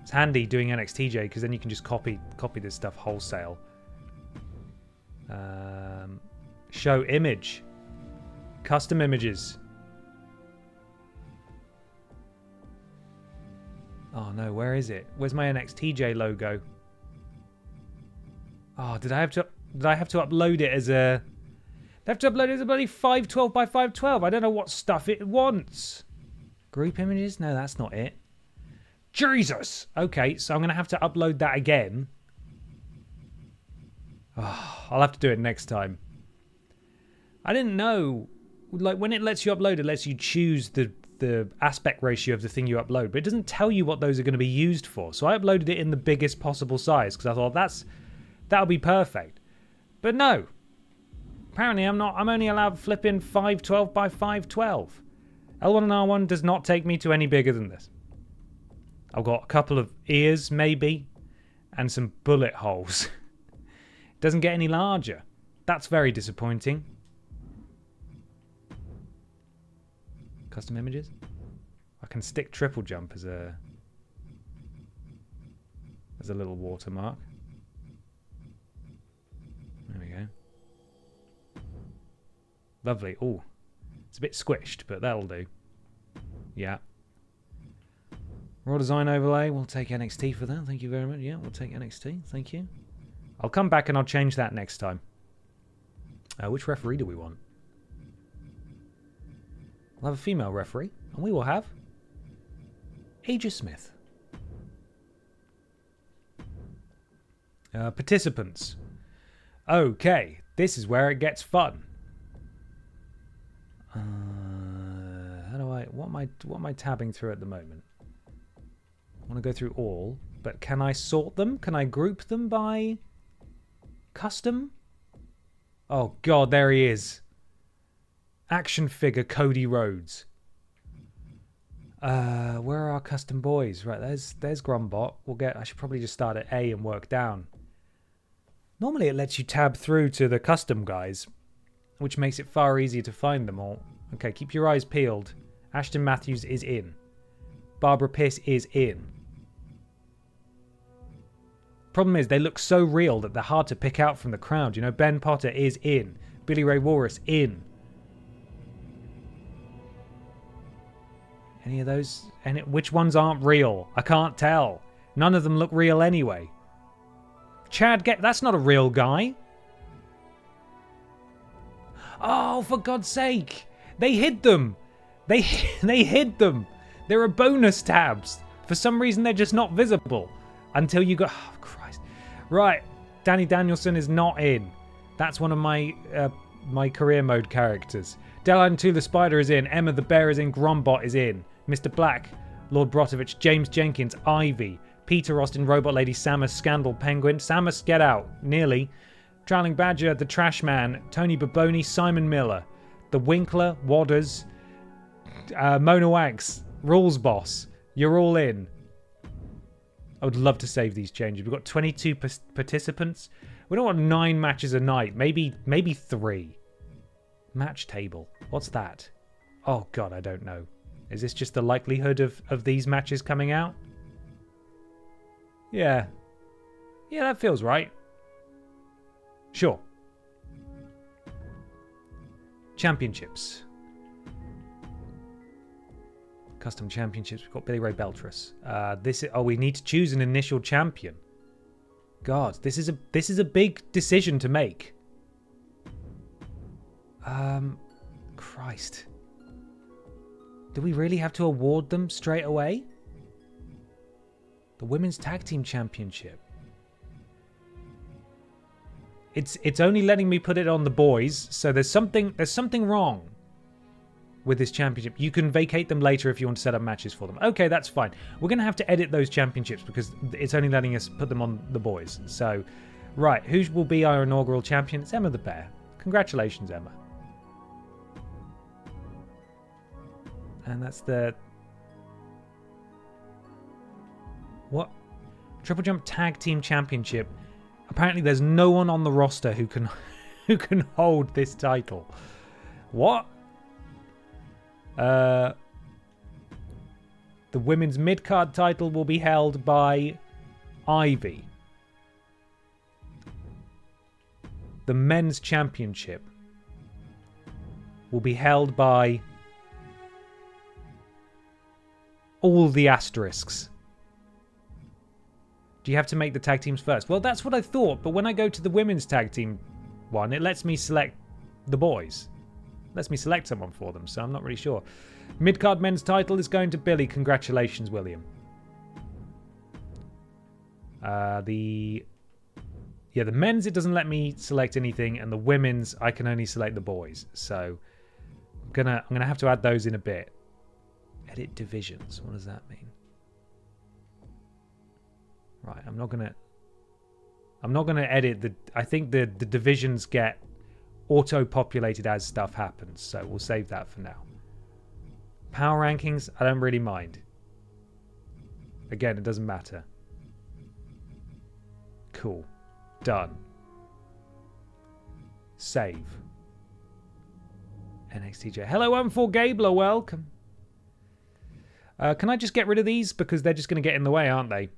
It's handy doing NXTJ, because then you can just copy this stuff wholesale. Show image. Custom images. Oh no, where is it? Where's my NXTJ logo? Oh, did I have to upload it as a... I have to upload it as a bloody 512 by 512. I don't know what stuff it wants. Group images? No, that's not it. Jesus! Okay, so I'm going to have to upload that again. Oh, I'll have to do it next time. I didn't know. Like, when it lets you upload, it lets you choose the aspect ratio of the thing you upload, but it doesn't tell you what those are going to be used for. So I uploaded it in the biggest possible size because I thought that'll be perfect. But no. Apparently I'm only allowed flipping 512 by 512. L1 and R1 does not take me to any bigger than this. I've got a couple of ears, maybe, and some bullet holes. It doesn't get any larger. That's very disappointing. Custom images. I can stick TripleJump as a little watermark. There we go. Lovely. Oh, it's a bit squished, but that'll do. Yeah. Raw design overlay. We'll take NXT for that. Thank you very much. Yeah, we'll take NXT. Thank you. I'll come back and I'll change that next time. Which referee do we want? We'll have a female referee, and we will have Aja Smith. Participants. Okay, this is where it gets fun. What am I tabbing through at the moment? I want to go through all, but can I sort them? Can I group them by custom? Oh God, there he is. Action figure Cody Rhodes. Where are our custom boys? Right, there's Grumbot. I should probably just start at A and work down. Normally it lets you tab through to the custom guys, which makes it far easier to find them all. Okay, keep your eyes peeled. Ashton Matthews is in. Barbara Pierce is in. Problem is, they look so real that they're hard to pick out from the crowd. You know, Ben Potter is in. Billy Ray Walrus in. Any of those? Which ones aren't real? I can't tell. None of them look real anyway. That's not a real guy. Oh, for God's sake. They hid them. They hid them. There are bonus tabs. For some reason, they're just not visible. Until you go... Oh, Christ. Right. Danny Danielson is not in. That's one of my my career mode characters. Deline 2 the Spider is in. Emma the Bear is in. Grombot is in. Mr. Black, Lord Brotovich, James Jenkins, Ivy, Peter Austin, Robot Lady, Samus, Scandal, Penguin, Samus, get out, nearly, Trowling Badger, The Trash Man, Tony Baboni, Simon Miller, The Winkler, Wadders, Mona Wags, Rules Boss, you're all in. I would love to save these changes. We've got 22 participants. We don't want 9 matches a night, maybe 3. Match table, what's that? Oh God, I don't know. Is this just the likelihood of these matches coming out? Yeah. Yeah, that feels right. Sure. Championships. Custom championships. We've got Billy Ray Beltras. We need to choose an initial champion. God, this is a big decision to make. Christ. Do we really have to award them straight away? The Women's Tag Team Championship. It's only letting me put it on the boys, so there's something wrong with this championship. You can vacate them later if you want to set up matches for them. Okay, that's fine. We're going to have to edit those championships because it's only letting us put them on the boys. So, right, who will be our inaugural champion? It's Emma the Bear. Congratulations, Emma. And that's the... What? TripleJump Tag Team Championship. Apparently there's no one on the roster who can hold this title. What? The women's mid-card title will be held by Ivy. The men's championship will be held by all the asterisks. Do you have to make the tag teams first? Well, that's what I thought, but when I go to the women's tag team one, it lets me select the boys. It lets me select someone for them, so I'm not really sure. Mid-card men's title is going to Billy. Congratulations, William. The men's, it doesn't let me select anything, and the women's, I can only select the boys. So I'm gonna have to add those in a bit. Edit divisions. What does that mean? Right, I'm not gonna edit the... I think the divisions get auto-populated as stuff happens, so we'll save that for now. Power rankings, I don't really mind. Again, it doesn't matter. Cool. Done. Save. NXTJ. Hello, 14 Gabler, welcome. Can I just get rid of these? Because they're just going to get in the way, aren't they?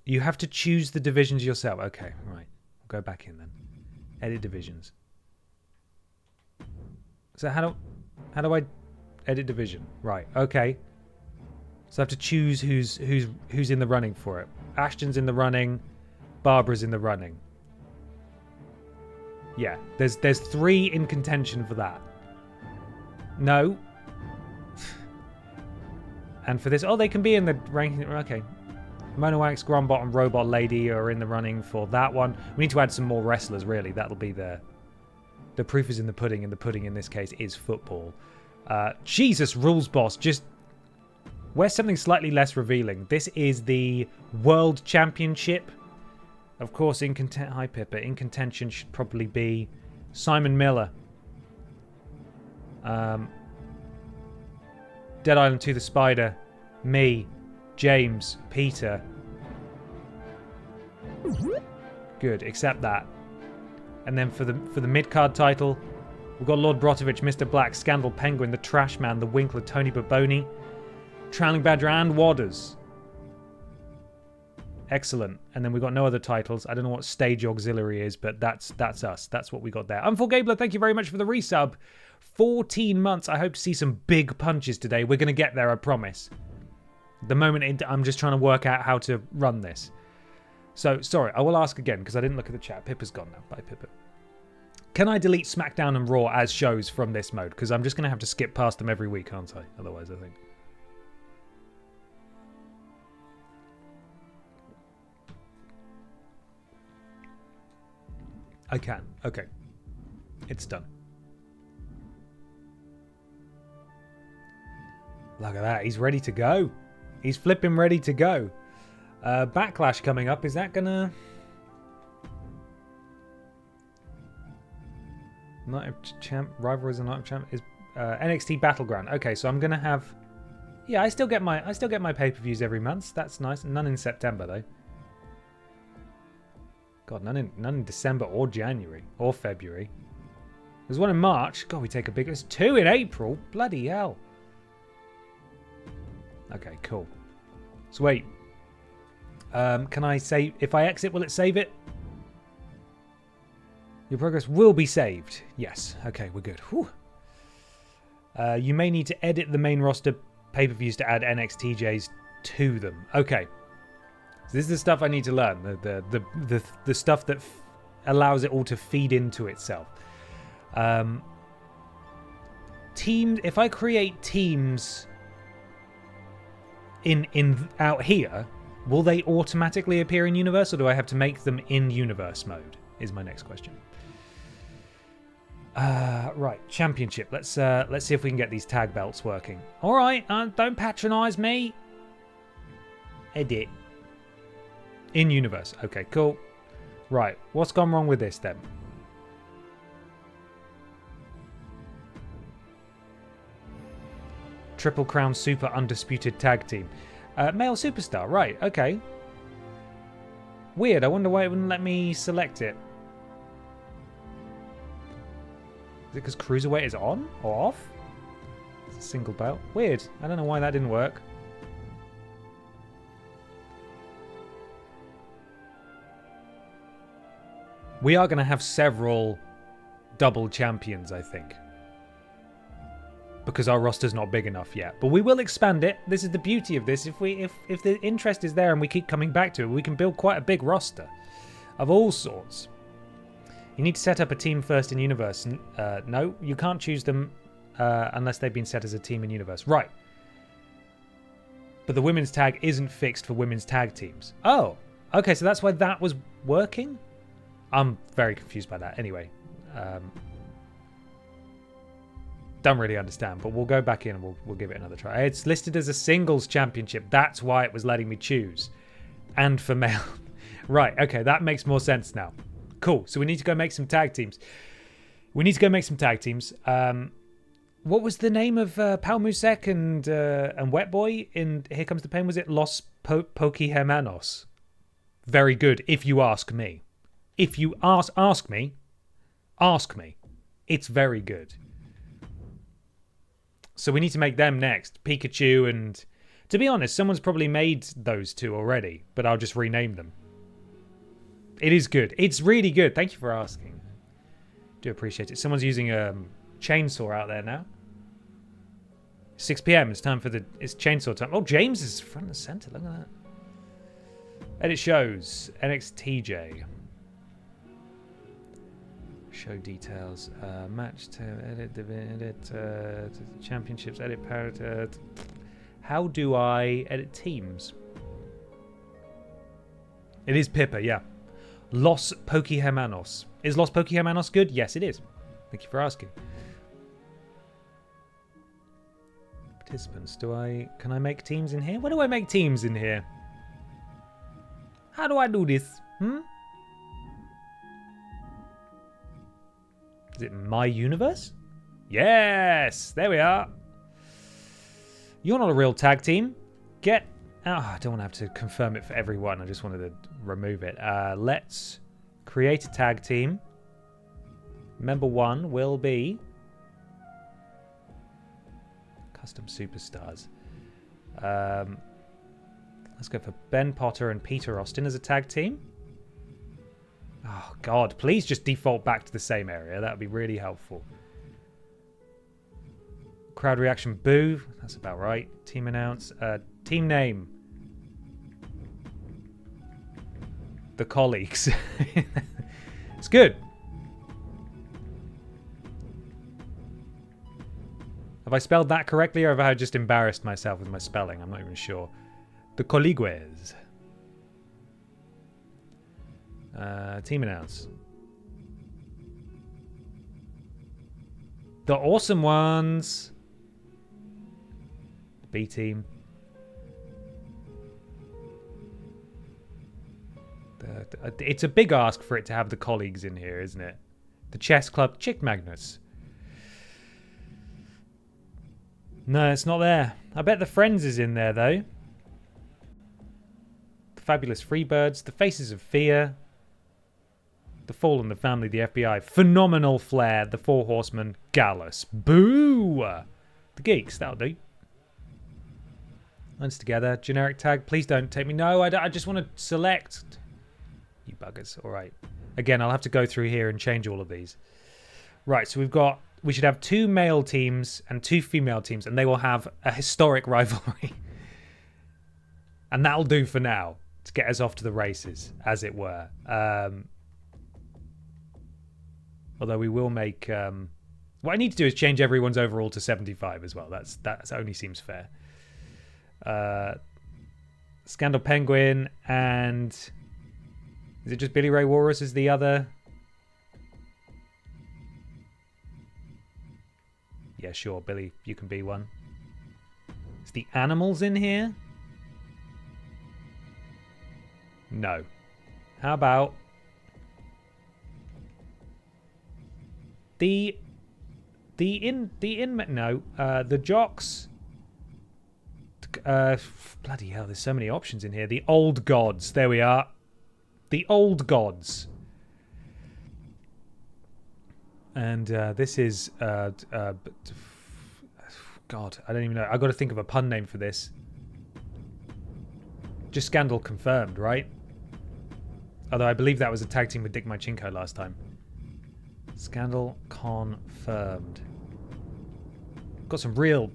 You have to choose the divisions yourself. Okay, right. I'll go back in then. Edit divisions. So how do I edit division? Right, okay. So I have to choose who's in the running for it. Ashton's in the running. Barbara's in the running. Yeah, there's 3 in contention for that. No. And for this, they can be in the ranking. Okay. Monoax, Grumbot, and Robot Lady are in the running for that one. We need to add some more wrestlers, really. That'll be the proof is in the pudding, and the pudding in this case is football. Jesus, Rules Boss. Just where's something slightly less revealing? This is the World Championship. Of course, in contention should probably be Simon Miller. Dead Island 2 the Spider, me, James, Peter. Good, accept that. And then for the mid-card title, we've got Lord Brotovich, Mr. Black, Scandal Penguin, the Trash Man, the Winkler, Tony Baboni, Trailing Badger, and Wadders. Excellent. And then we've got no other titles. I don't know what Stage Auxiliary is, but that's us. That's what we got there. Unfull Gabler, thank you very much for the resub. 14 months. I hope to see some big punches today. We're going to get there, I promise. The moment I'm just trying to work out how to run this. So, sorry, I will ask again because I didn't look at the chat. Pippa's gone now. Bye, Pippa. Can I delete SmackDown and Raw as shows from this mode? Because I'm just going to have to skip past them every week, aren't I? Otherwise, I think. I can. Okay. It's done. Look at that. He's ready to go. He's flipping ready to go. Backlash coming up. Is that gonna... Night of Champ... Rivalries and Night of Champ is NXT Battleground. Okay, so I'm gonna have... Yeah, I still get my pay-per-views every month. That's nice. None in September, though. God, none in December or January or February. There's one in March. God, we take a big... There's 2 in April. Bloody hell. Okay, cool. So wait. Can I save... If I exit, will it save it? Your progress will be saved. Yes. Okay, we're good. Whew. You may need to edit the main roster pay-per-views to add NXTJs to them. Okay. So this is the stuff I need to learn. The stuff that allows it all to feed into itself. Teams... If I create teams in out here... Will they automatically appear in universe, or do I have to make them in universe mode? Is my next question. Right, championship. Let's see if we can get these tag belts working. All right, don't patronise me. Edit. In universe. Okay, cool. Right, what's gone wrong with this then? Triple Crown Super Undisputed Tag Team. Male Superstar, right, okay. Weird, I wonder why it wouldn't let me select it. Is it because Cruiserweight is on or off? It's a single belt. Weird, I don't know why that didn't work. We are going to have several double champions, I think. Because our roster's not big enough yet. But we will expand it. This is the beauty of this. If the interest is there and we keep coming back to it, we can build quite a big roster of all sorts. You need to set up a team first in universe. No, you can't choose them unless they've been set as a team in universe. Right. But the women's tag isn't fixed for women's tag teams. Oh, okay, so that's why that was working? I'm very confused by that. Anyway, don't really understand, but we'll go back in and we'll give it another try. It's listed as a singles championship. That's why it was letting me choose. And for male. Right, okay, that makes more sense now. Cool, so we need to go make some tag teams. What was the name of Pal Musek and Wet Boy in Here Comes the Pain? Was it Los Pokihemanos? Very good, if you ask me. If you ask me. It's very good. So we need to make them next. Pikachu and... To be honest, someone's probably made those two already, but I'll just rename them. It is good. It's really good. Thank you for asking. Do appreciate it. Someone's using a chainsaw out there now. 6 p.m. It's time for it's chainsaw time. Oh, James is front and center. Look at that. Edit shows. NXTJ. Show details. Match to edit championships. Edit parrot. How do I edit teams? It is Pippa, yeah. Los Pokihemanos. Is Los Pokihemanos good? Yes, it is. Thank you for asking. Participants. Can I make teams in here? Where do I make teams in here? How do I do this? Is it My Universe? Yes! There we are. You're not a real tag team. Get... Oh, I don't want to have to confirm it for everyone. I just wanted to remove it. Let's create a tag team. Member 1 will be... Custom Superstars. Let's go for Ben Potter and Peter Austin as a tag team. Oh, God. Please just default back to the same area. That would be really helpful. Crowd reaction, boo. That's about right. Team announce. Team name. The Colleagues. It's good. Have I spelled that correctly, or have I just embarrassed myself with my spelling? I'm not even sure. The Colleagues. Team announce. The Awesome Ones. B team. It's a big ask for it to have the Colleagues in here, isn't it? The Chess Club, Chick Magnus. No, it's not there. I bet the Friends is in there, though. The Fabulous Freebirds, the Faces of Fear, the Fallen, the Family, the FBI, Phenomenal Flair, the Four Horsemen, Gallus. Boo! The Geeks, that'll do. Lines together, generic tag. Please don't take me. No, I just want to select. You buggers. All right. Again, I'll have to go through here and change all of these. Right, so we should have 2 male teams and 2 female teams, and they will have a historic rivalry. And that'll do for now to get us off to the races, as it were. Although we will make... what I need to do is change everyone's overall to 75 as well. That only seems fair. Scandal Penguin and... Is it just Billy Ray Walrus as the other? Yeah, sure, Billy, you can be one. Is the Animals in here? No. How about the Jocks? Bloody hell, there's so many options in here. The Old Gods. There we are. The Old Gods. And this is... God, I don't even know. I've got to think of a pun name for this. Just Scandal confirmed, right? Although I believe that was a tag team with Dick Mychinko last time. Scandal confirmed. Got some real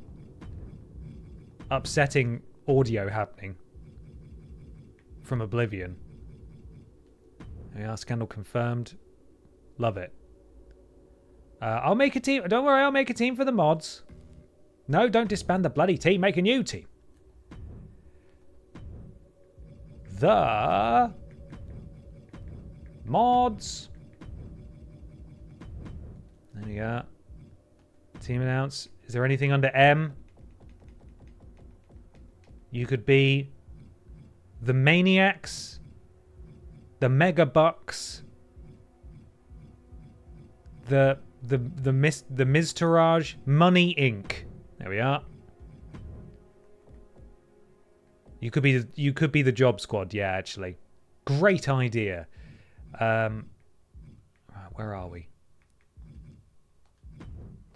upsetting audio happening from Oblivion. There we are, Scandal confirmed. Love it. I'll make a team. Don't worry, I'll make a team for the mods. No, don't disband the bloody team. Make a new team. The mods. There you go. Team announce. Is there anything under M? You could be the Maniacs, the Mega Bucks, the Miztourage, Money Inc. There we are. You could be the Job Squad. Yeah, actually, great idea. Right, where are we?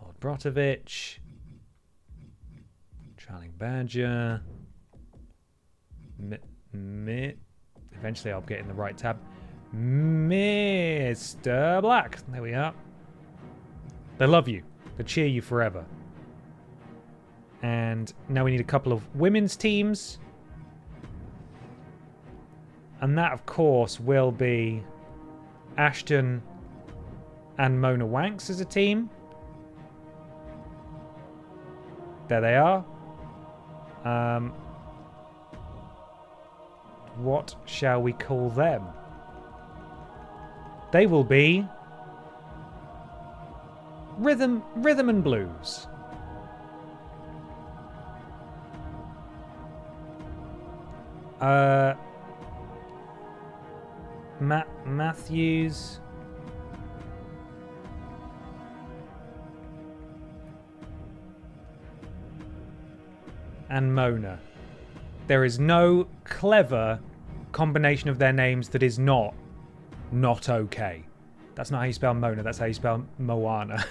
Lord Brotovich, Trailing Badger. Eventually, I'll get in the right tab. Mr. Black. There we are. They love you. They cheer you forever. And now we need a couple of women's teams. And that, of course, will be Ashton and Mona Wanks as a team. There they are. What shall we call them? They will be Rhythm and Blues. Matthews. and Mona. There is no clever combination of their names that is not okay. That's not how you spell Mona. That's how you spell Moana.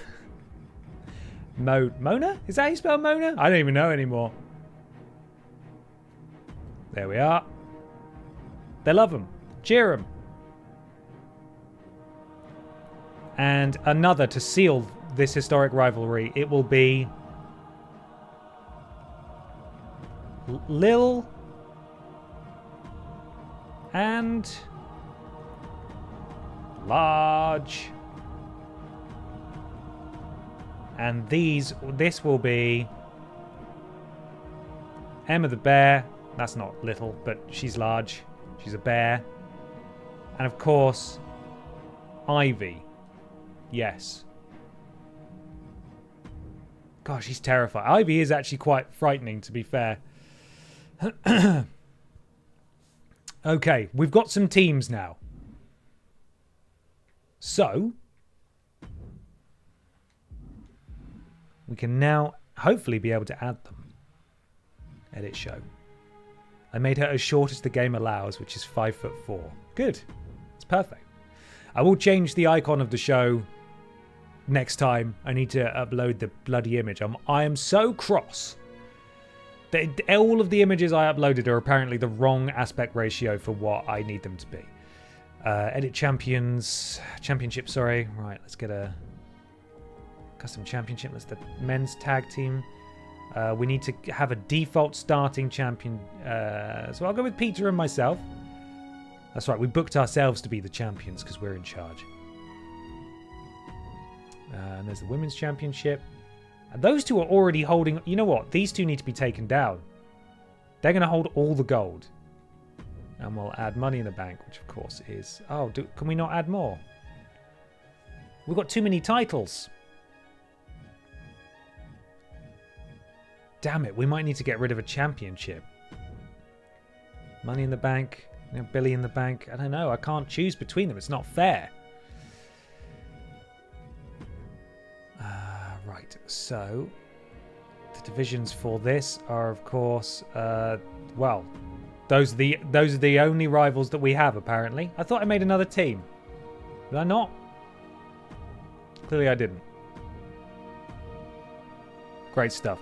Mona? Is that how you spell Mona? I don't even know anymore. There we are. They love them. Cheer them. And another to seal this historic rivalry. It will be Lil and Large. And this will be Emma the bear. That's not little, but she's large. She's a bear. And of course, Ivy. Yes. Gosh, he's terrifying. Ivy is actually quite frightening, to be fair. Okay, we've got some teams now. So, we can now hopefully be able to add them. Edit show. I made her as short as the game allows, which is 5'4". Good. It's perfect. I will change the icon of the show next time. I need to upload the bloody image. I am so cross. All of the images I uploaded are apparently the wrong aspect ratio for what I need them to be. Edit championship, sorry. Right, let's get a custom championship. That's the men's tag team. We need to have a default starting champion. So I'll go with Peter and myself. That's right, we booked ourselves to be the champions because we're in charge. And there's the women's championship. And those two are already holding... You know what? These two need to be taken down. They're going to hold all the gold. And we'll add money in the bank, which of course is... Oh, can we not add more? We've got too many titles. Damn it, we might need to get rid of a championship. Money in the bank, Billy in the bank. I don't know, I can't choose between them. It's not fair. Right, so the divisions for this are, of course, well, those are the only rivals that we have, apparently. I thought I made another team. Did I not? Clearly I didn't. Great stuff.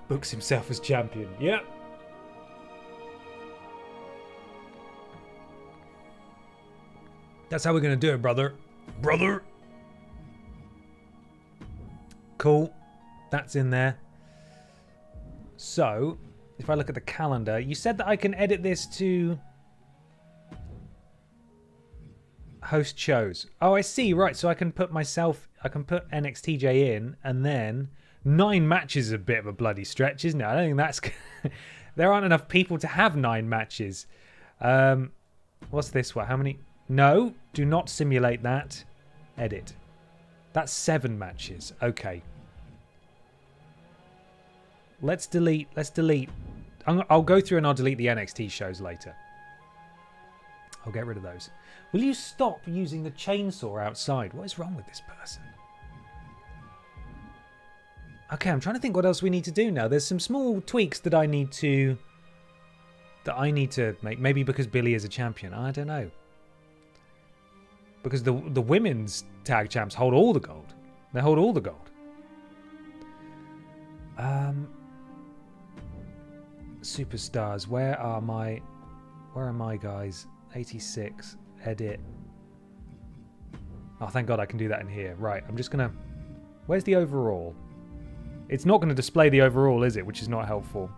Books himself as champion. Yep. That's how we're going to do it, brother. Brother! Cool. That's in there. So, if I look at the calendar, you said that I can edit this to host shows. Oh, I see. Right, so I can put NXTJ in, and then 9 matches is a bit of a bloody stretch, isn't it? I don't think that's... There aren't enough people to have 9 matches. What's this one? How many? No, do not simulate that. Edit. That's 7 matches. Okay. Let's delete. I'll go through and I'll delete the NXT shows later. I'll get rid of those. Will you stop using the chainsaw outside? What is wrong with this person? Okay, I'm trying to think what else we need to do now. There's some small tweaks that I need to make. Maybe because Billy is a champion. I don't know. Because the women's tag champs hold all the gold. They hold all the gold. Superstars. Where are my guys? 86. Edit. Oh, thank God I can do that in here. Right, I'm just gonna... Where's the overall? It's not going to display the overall, is it? Which is not helpful.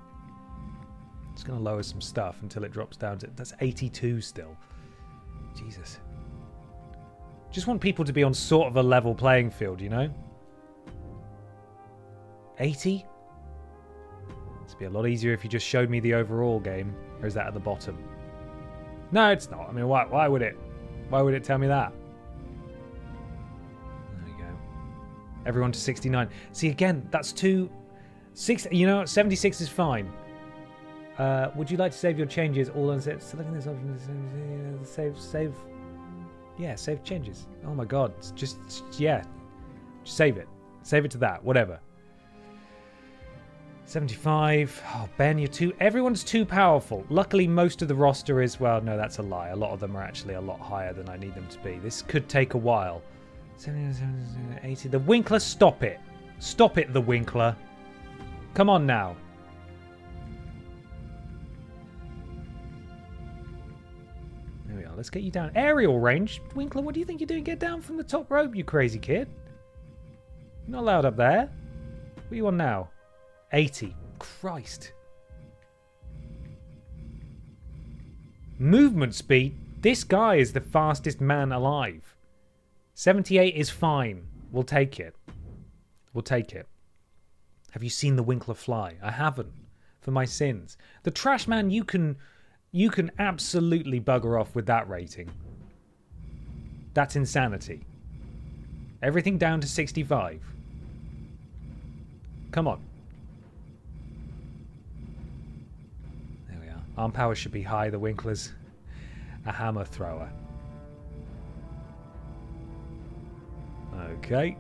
It's going to lower some stuff until it drops down to... That's 82 still. Jesus. Just want people to be on sort of a level playing field, you know? 80? It'd be a lot easier if you just showed me the overall game. Or is that at the bottom? No, it's not. I mean, why would it? Why would it tell me that? There we go. Everyone to 69. See, again, that's 76 is fine. Would you like to save your changes all on selecting this option? Save. Yeah, save changes. Oh my God. Just save it. Save it to that. Whatever. 75. Oh, Ben, you're too... Everyone's too powerful. Luckily, most of the roster is... Well, no, that's a lie. A lot of them are actually a lot higher than I need them to be. This could take a while. 70, 80. The Winkler, stop it. Stop it, the Winkler. Come on now. There we are. Let's get you down. Aerial range. Winkler, what do you think you're doing? Get down from the top rope, you crazy kid. You're not allowed up there. What are you on now? 80. Christ. Movement speed. This guy is the fastest man alive. 78 is fine. We'll take it. We'll take it. Have you seen the Winkler fly? I haven't. For my sins. The Trash Man, you can absolutely bugger off with that rating. That's insanity. Everything down to 65. Come on. There we are. Arm power should be high. The Winkler's a hammer thrower. Okay.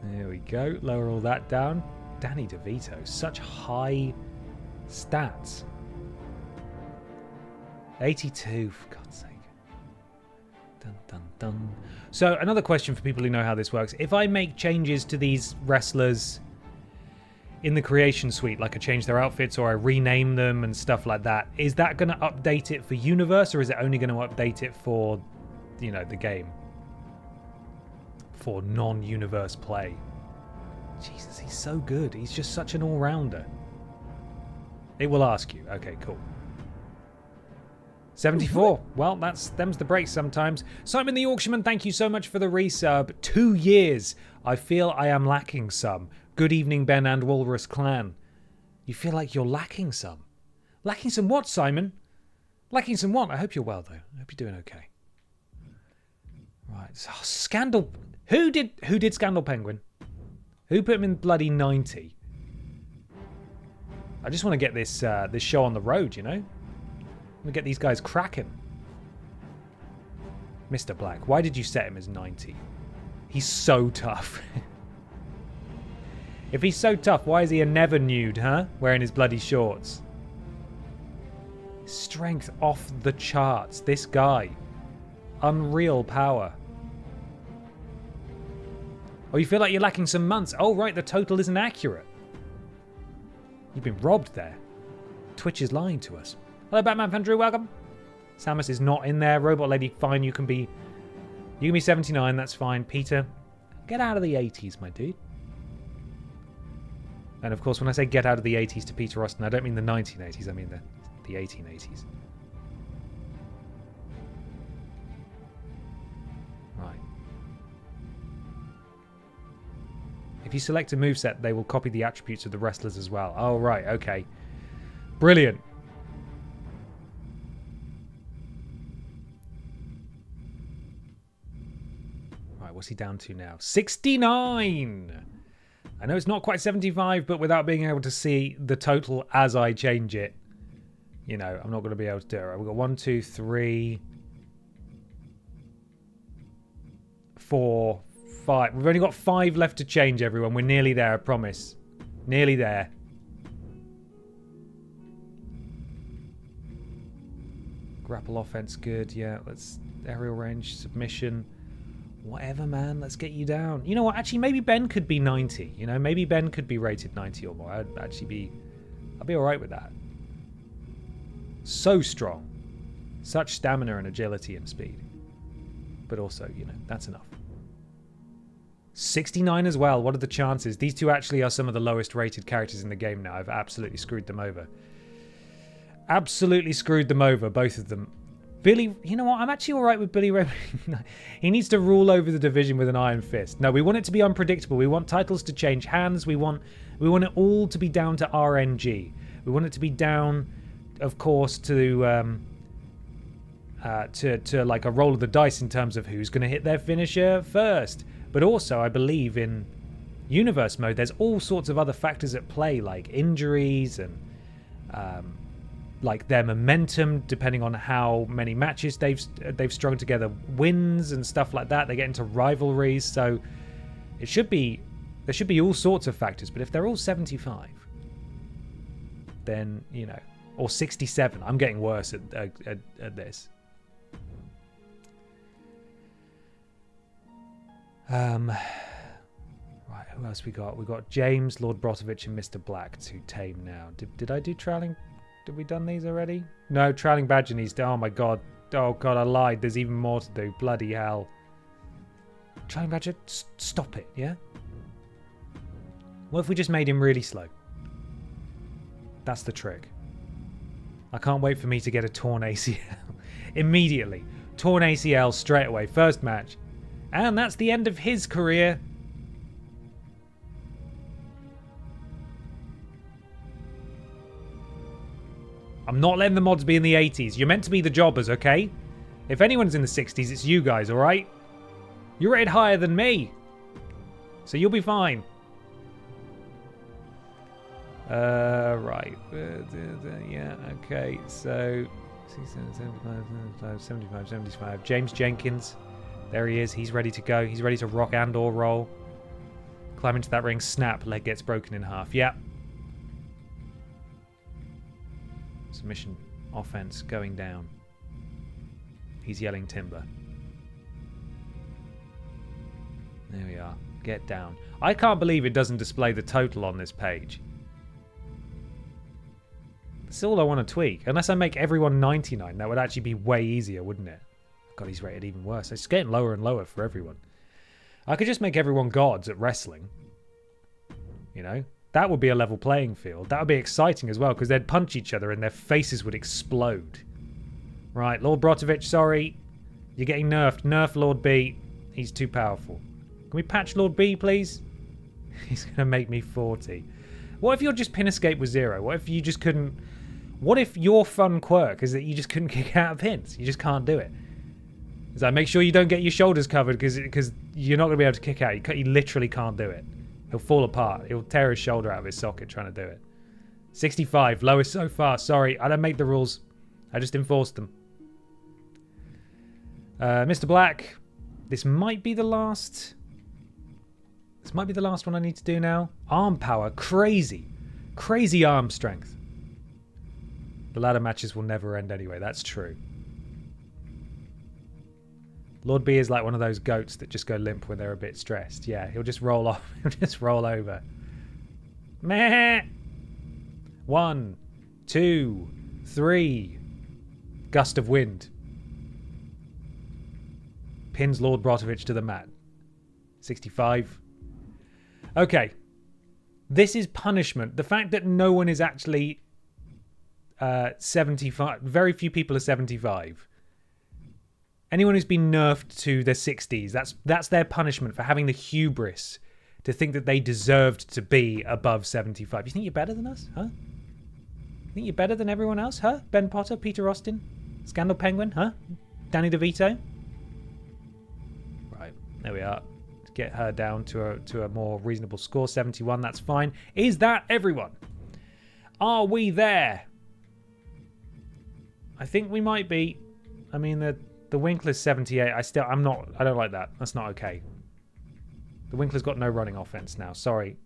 There we go. Lower all that down. Danny DeVito. Such high stats. 82, for God's sake. Dun, dun, dun. So, another question for people who know how this works. If I make changes to these wrestlers in the creation suite, like I change their outfits or I rename them and stuff like that, is that going to update it for Universe, or is it only going to update it for, you know, the game? For non-Universe play. Jesus, he's so good. He's just such an all-rounder. It will ask you. Okay, cool. 74. Well, them's the breaks sometimes. Simon the Auctionman, thank you so much for the resub. 2 years. I feel I am lacking some. Good evening, Ben and Walrus Clan. You feel like you're lacking some? Lacking some what, Simon? Lacking some what? I hope you're well, though. I hope you're doing okay. Right. Oh, Scandal. Who did Scandal Penguin? Who put him in bloody 90? I just want to get this show on the road, you know? I'm going to get these guys cracking. Mr. Black, why did you set him as 90? He's so tough. If he's so tough, why is he a never nude, huh? Wearing his bloody shorts. Strength off the charts. This guy. Unreal power. Oh, you feel like you're lacking some months. Oh, right, the total isn't accurate. You've been robbed there. Twitch is lying to us. Hello, Batman Fan Drew, welcome. Samus is not in there. Robot Lady, fine. You can be 79, that's fine. Peter, get out of the 80s, my dude. And of course, when I say get out of the 80s to Peter Austin, I don't mean the 1980s, I mean the 1880s. Right. If you select a moveset, they will copy the attributes of the wrestlers as well. Oh, right, okay. Brilliant. Right, what's he down to now? 69! I know it's not quite 75, but without being able to see the total as I change it, you know, I'm not going to be able to do it. Right, we've got 1, 2, 3, 4, 5. We've only got 5 left to change, everyone. We're nearly there, I promise. Nearly there. Grapple offense, good. Yeah, let's aerial range, submission. Whatever, man. Let's get you down. You know what? Actually, maybe Ben could be 90. You know, maybe Ben could be rated 90 or more. I'd be all right with that. So strong. Such stamina and agility and speed. But also, you know, that's enough. 69 as well. What are the chances? These two actually are some of the lowest rated characters in the game now. I've absolutely screwed them over. Absolutely screwed them over, both of them. Billy, you know what? I'm actually all right with Billy Ray. He needs to rule over the division with an iron fist. No, we want it to be unpredictable. We want titles to change hands. We want it all to be down to RNG. We want it to be down, of course, to like a roll of the dice in terms of who's going to hit their finisher first. But also, I believe in universe mode, there's all sorts of other factors at play, like injuries and like their momentum, depending on how many matches they've strung together, wins and stuff like that. They get into rivalries, so there should be all sorts of factors. But if they're all 75, then, you know, or 67. I'm getting worse at this. Right, who else we got? We got James, Lord Brotovich, and Mr. Black to tame now. Did I do Trailing? Did we done these already? No, Trailing Badger needs to... Oh my god. Oh god, I lied. There's even more to do. Bloody hell. Trailing Badger, stop it, yeah? What if we just made him really slow? That's the trick. I can't wait for me to get a torn ACL. Immediately. Torn ACL straight away. First match. And that's the end of his career. I'm not letting the mods be in the 80s. You're meant to be the jobbers, okay? If anyone's in the 60s, it's you guys, alright? You're rated higher than me. So you'll be fine. Right. Yeah, okay. So, 75. James Jenkins. There he is. He's ready to go. He's ready to rock and or roll. Climb into that ring. Snap. Leg gets broken in half. Yeah. Submission. Offense going down. He's yelling timber. There we are. Get down. I can't believe it doesn't display the total on this page. That's all I want to tweak. Unless I make everyone 99, that would actually be way easier, wouldn't it? God, he's rated even worse. It's getting lower and lower for everyone. I could just make everyone gods at wrestling. You know? That would be a level playing field. That would be exciting as well, because they'd punch each other and their faces would explode. Right, Lord Brotovich, sorry. You're getting nerfed. Nerf Lord B. He's too powerful. Can we patch Lord B, please? He's going to make me 40. What if your just pin escape was 0? What if you just couldn't... What if your fun quirk is that you just couldn't kick out of pins? You just can't do it. It's like, make sure you don't get your shoulders covered because you're not going to be able to kick out. You literally can't do it. He'll fall apart. He'll tear his shoulder out of his socket trying to do it. 65, lowest so far. Sorry, I don't make the rules. I just enforce them. Mr. Black, this might be the last... This might be the last one I need to do now. Arm power, crazy. Crazy arm strength. The ladder matches will never end anyway, that's true. Lord B is like one of those goats that just go limp when they're a bit stressed. Yeah, he'll just roll off. He'll just roll over. Meh. 1, 2, 3. Gust of wind. Pins Lord Brotovich to the mat. 65. Okay. This is punishment. The fact that no one is actually 75. Very few people are 75. Anyone who's been nerfed to their 60s, that's their punishment for having the hubris to think that they deserved to be above 75. You think you're better than us, huh? You think you're better than everyone else, huh? Ben Potter, Peter Austin, Scandal Penguin, huh? Danny DeVito. Right, there we are. Let's get her down to a more reasonable score. 71, that's fine. Is that everyone? Are we there? I think we might be. I mean, the Winkler's 78. I don't like that. That's not okay. The Winkler's got no running offense now. Sorry.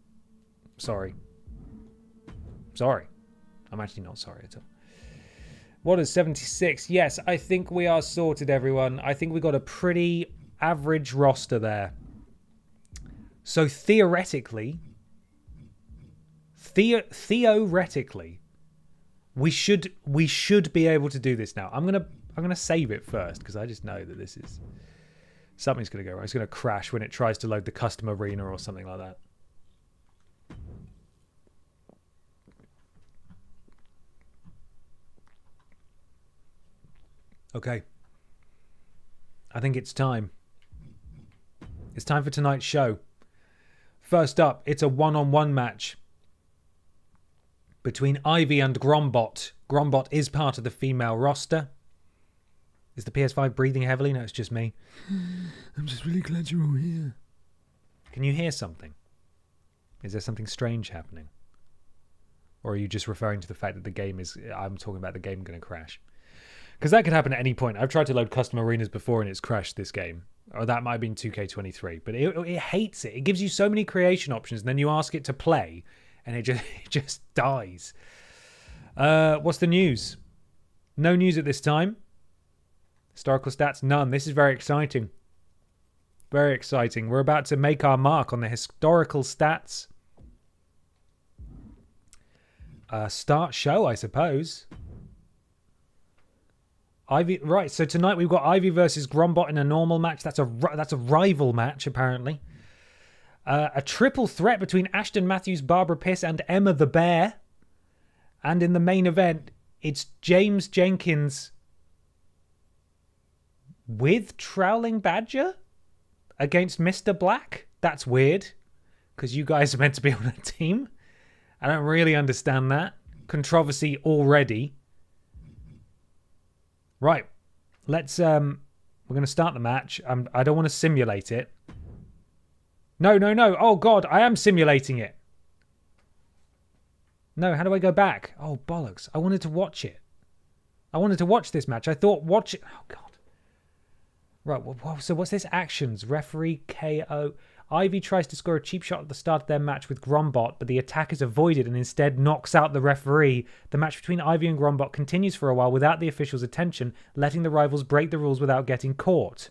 I'm actually not sorry at all. What is 76? Yes, I think we are sorted, everyone. I think we got a pretty average roster there. So theoretically, we should be able to do this now. I'm gonna save it first because I just know that this is something's gonna go wrong. It's gonna crash when it tries to load the custom arena or something like that. Okay. I think it's time. It's time for tonight's show. First up, it's a one-on-one match between Ivy and Grombot. Grombot is part of the female roster. Is the PS5 breathing heavily? No, it's just me. I'm just really glad you're all here. Can you hear something? Is there something strange happening? Or are you just referring to the fact that the game is... I'm talking about the game going to crash. Because that could happen at any point. I've tried to load custom arenas before and it's crashed this game. Or that might have been 2K23. But it hates it. It gives you so many creation options and then you ask it to play and it just dies. What's the news? No news at this time. Historical stats, none. This is very exciting. Very exciting. We're about to make our mark on the historical stats. Start show, I suppose. Ivy, right, so tonight we've got Ivy versus Grombot in a normal match. That's a rival match, apparently. A triple threat between Ashton Matthews, Barbara Piss, and Emma the Bear. And in the main event, it's James Jenkins with Trowling Badger against Mr. Black. That's weird, because you guys are meant to be on a team. I don't really understand that. Controversy already. Right, let's, we're going to start the match. I don't want to simulate it. No. Oh, God, I am simulating it. No, how do I go back? Oh, bollocks. I wanted to watch it. I wanted to watch this match. I thought watch it. Oh, God. Right, so what's this? Actions. Referee KO. Ivy tries to score a cheap shot at the start of their match with Grombot, but the attack is avoided and instead knocks out the referee. The match between Ivy and Grombot continues for a while without the officials' attention, letting the rivals break the rules without getting caught.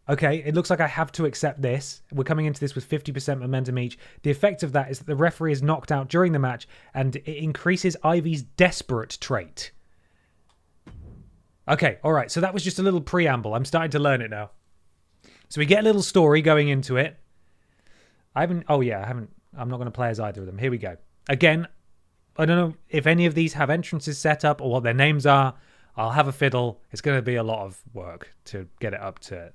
Okay, it looks like I have to accept this. We're coming into this with 50% momentum each. The effect of that is that the referee is knocked out during the match, and it increases Ivy's desperate trait. Okay, all right, so that was just a little preamble. I'm starting to learn it now. So we get a little story going into it. I'm not going to play as either of them. Here we go. Again, I don't know if any of these have entrances set up or what their names are. I'll have a fiddle. It's going to be a lot of work to get it up to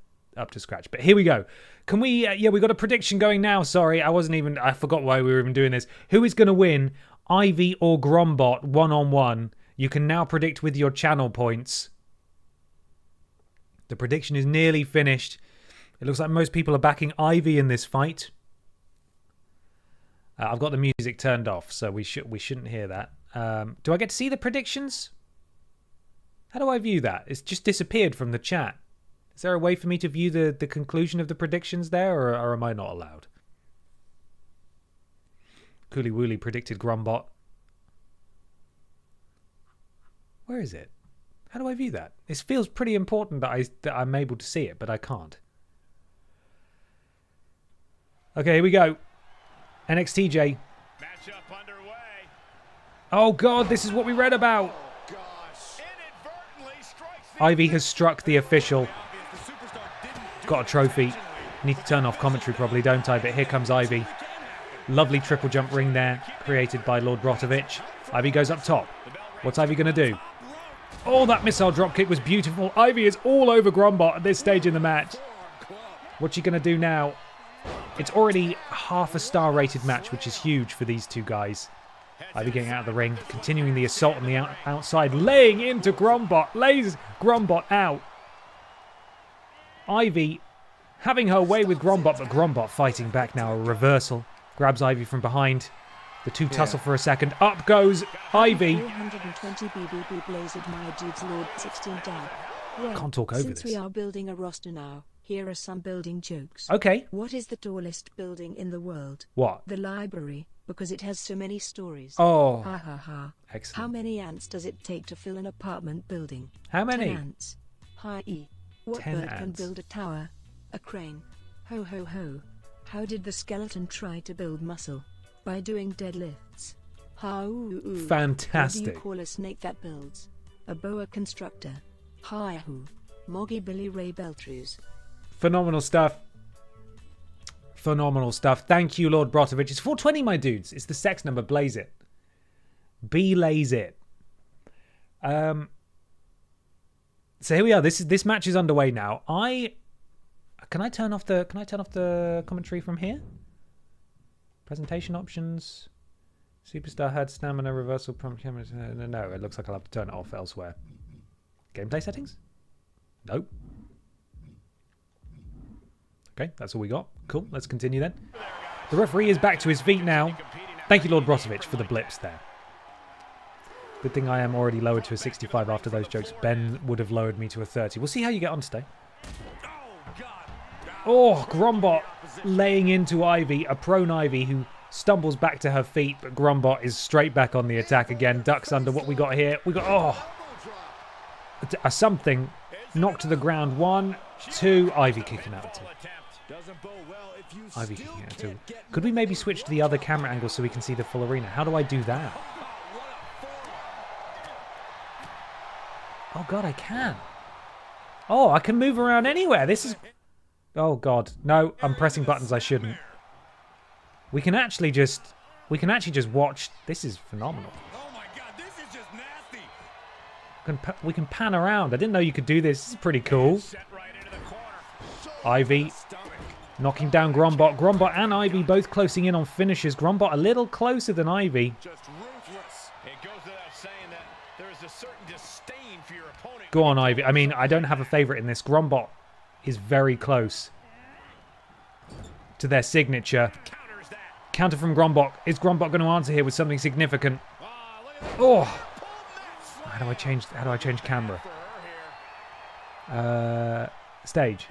scratch. But here we go. Can we... we got a prediction going now. Sorry, I forgot why we were even doing this. Who is going to win, Ivy or Grombot, one-on-one? You can now predict with your channel points. The prediction is nearly finished. It looks like most people are backing Ivy in this fight. I've got the music turned off, so we shouldn't hear that. Do I get to see the predictions? How do I view that? It's just disappeared from the chat. Is there a way for me to view the conclusion of the predictions there, or am I not allowed? Cooley Wooly predicted Grombot. Where is it? How do I view that? It feels pretty important that I'm able to see it, but I can't. Okay, here we go. NXTJ. Matchup underway. Oh, God, this is what we read about. Ivy has struck the official. Got a trophy. Need to turn off commentary probably, don't I? But here comes Ivy. Lovely triple jump ring there, created by Lord Brotovich. Ivy goes up top. What's Ivy going to do? Oh, that missile dropkick was beautiful. Ivy is all over Grombot at this stage in the match. What's she going to do now? It's already half a star rated match, which is huge for these two guys. Ivy getting out of the ring, continuing the assault on the outside, laying into Grombot, lays Grombot out. Ivy having her way with Grombot, but Grombot fighting back now, a reversal. Grabs Ivy from behind. The two tussle for a second. Up goes Ivy. 420 BBB blazed my dudes Lord 16 dab. Well, can't talk over since this. We are building a roster now, here are some building jokes. Okay. What is the tallest building in the world? What? The library, because it has so many stories. Oh. Ha ha ha. Excellent. How many ants does it take to fill an apartment building? How many? 10 ants. Hi-e. What 10 bird can ants. build a tower? A crane. Ho ho ho. How did the skeleton try to build muscle? By doing deadlifts. Ha-ooh. Fantastic. What do you call a snake that builds? A boa constrictor. Hi-hoo. Moggy Billy Ray Beltrues. Phenomenal stuff. Phenomenal stuff. Thank you, Lord Brotovich. It's 420, my dudes. It's the sex number. Blaze it. Belaze it. So here we are. This match is underway now. Can I turn off the commentary from here? Presentation options. Superstar head stamina reversal prompt camera. No, it looks like I'll have to turn it off elsewhere. Gameplay settings? Nope. Okay, that's all we got. Cool, let's continue then. The referee is back to his feet now. Thank you, Lord Brotovich, for the blips there. Good thing I am already lowered to a 65 after those jokes. Ben would have lowered me to a 30. We'll see how you get on today. Oh, Grombot laying into Ivy, a prone Ivy who stumbles back to her feet, but Grumbot is straight back on the attack again. Ducks under what we got here. We got, a something knocked to the ground. 1, 2, Ivy kicking out 2. Ivy kicking out 2. Could we maybe switch to the other camera angle so we can see the full arena? How do I do that? Oh god, I can. Oh, I can move around anywhere. This is... Oh god. No, I'm pressing buttons I shouldn't. We can actually just watch. This is phenomenal. Oh my god, this is just nasty. We can pan around. I didn't know you could do this. This is pretty cool. Ivy knocking down Grumbot. Grumbot and Ivy both closing in on finishes. Grumbot a little closer than Ivy. Just ruthless. It goes without saying that there is a certain disdain for your opponent. Go on, Ivy. I mean, I don't have a favorite in this. Grumbot is very close to their signature. Counter from Grumbot. Is Grumbot going to answer here with something significant? Oh! How do I change camera? Stage.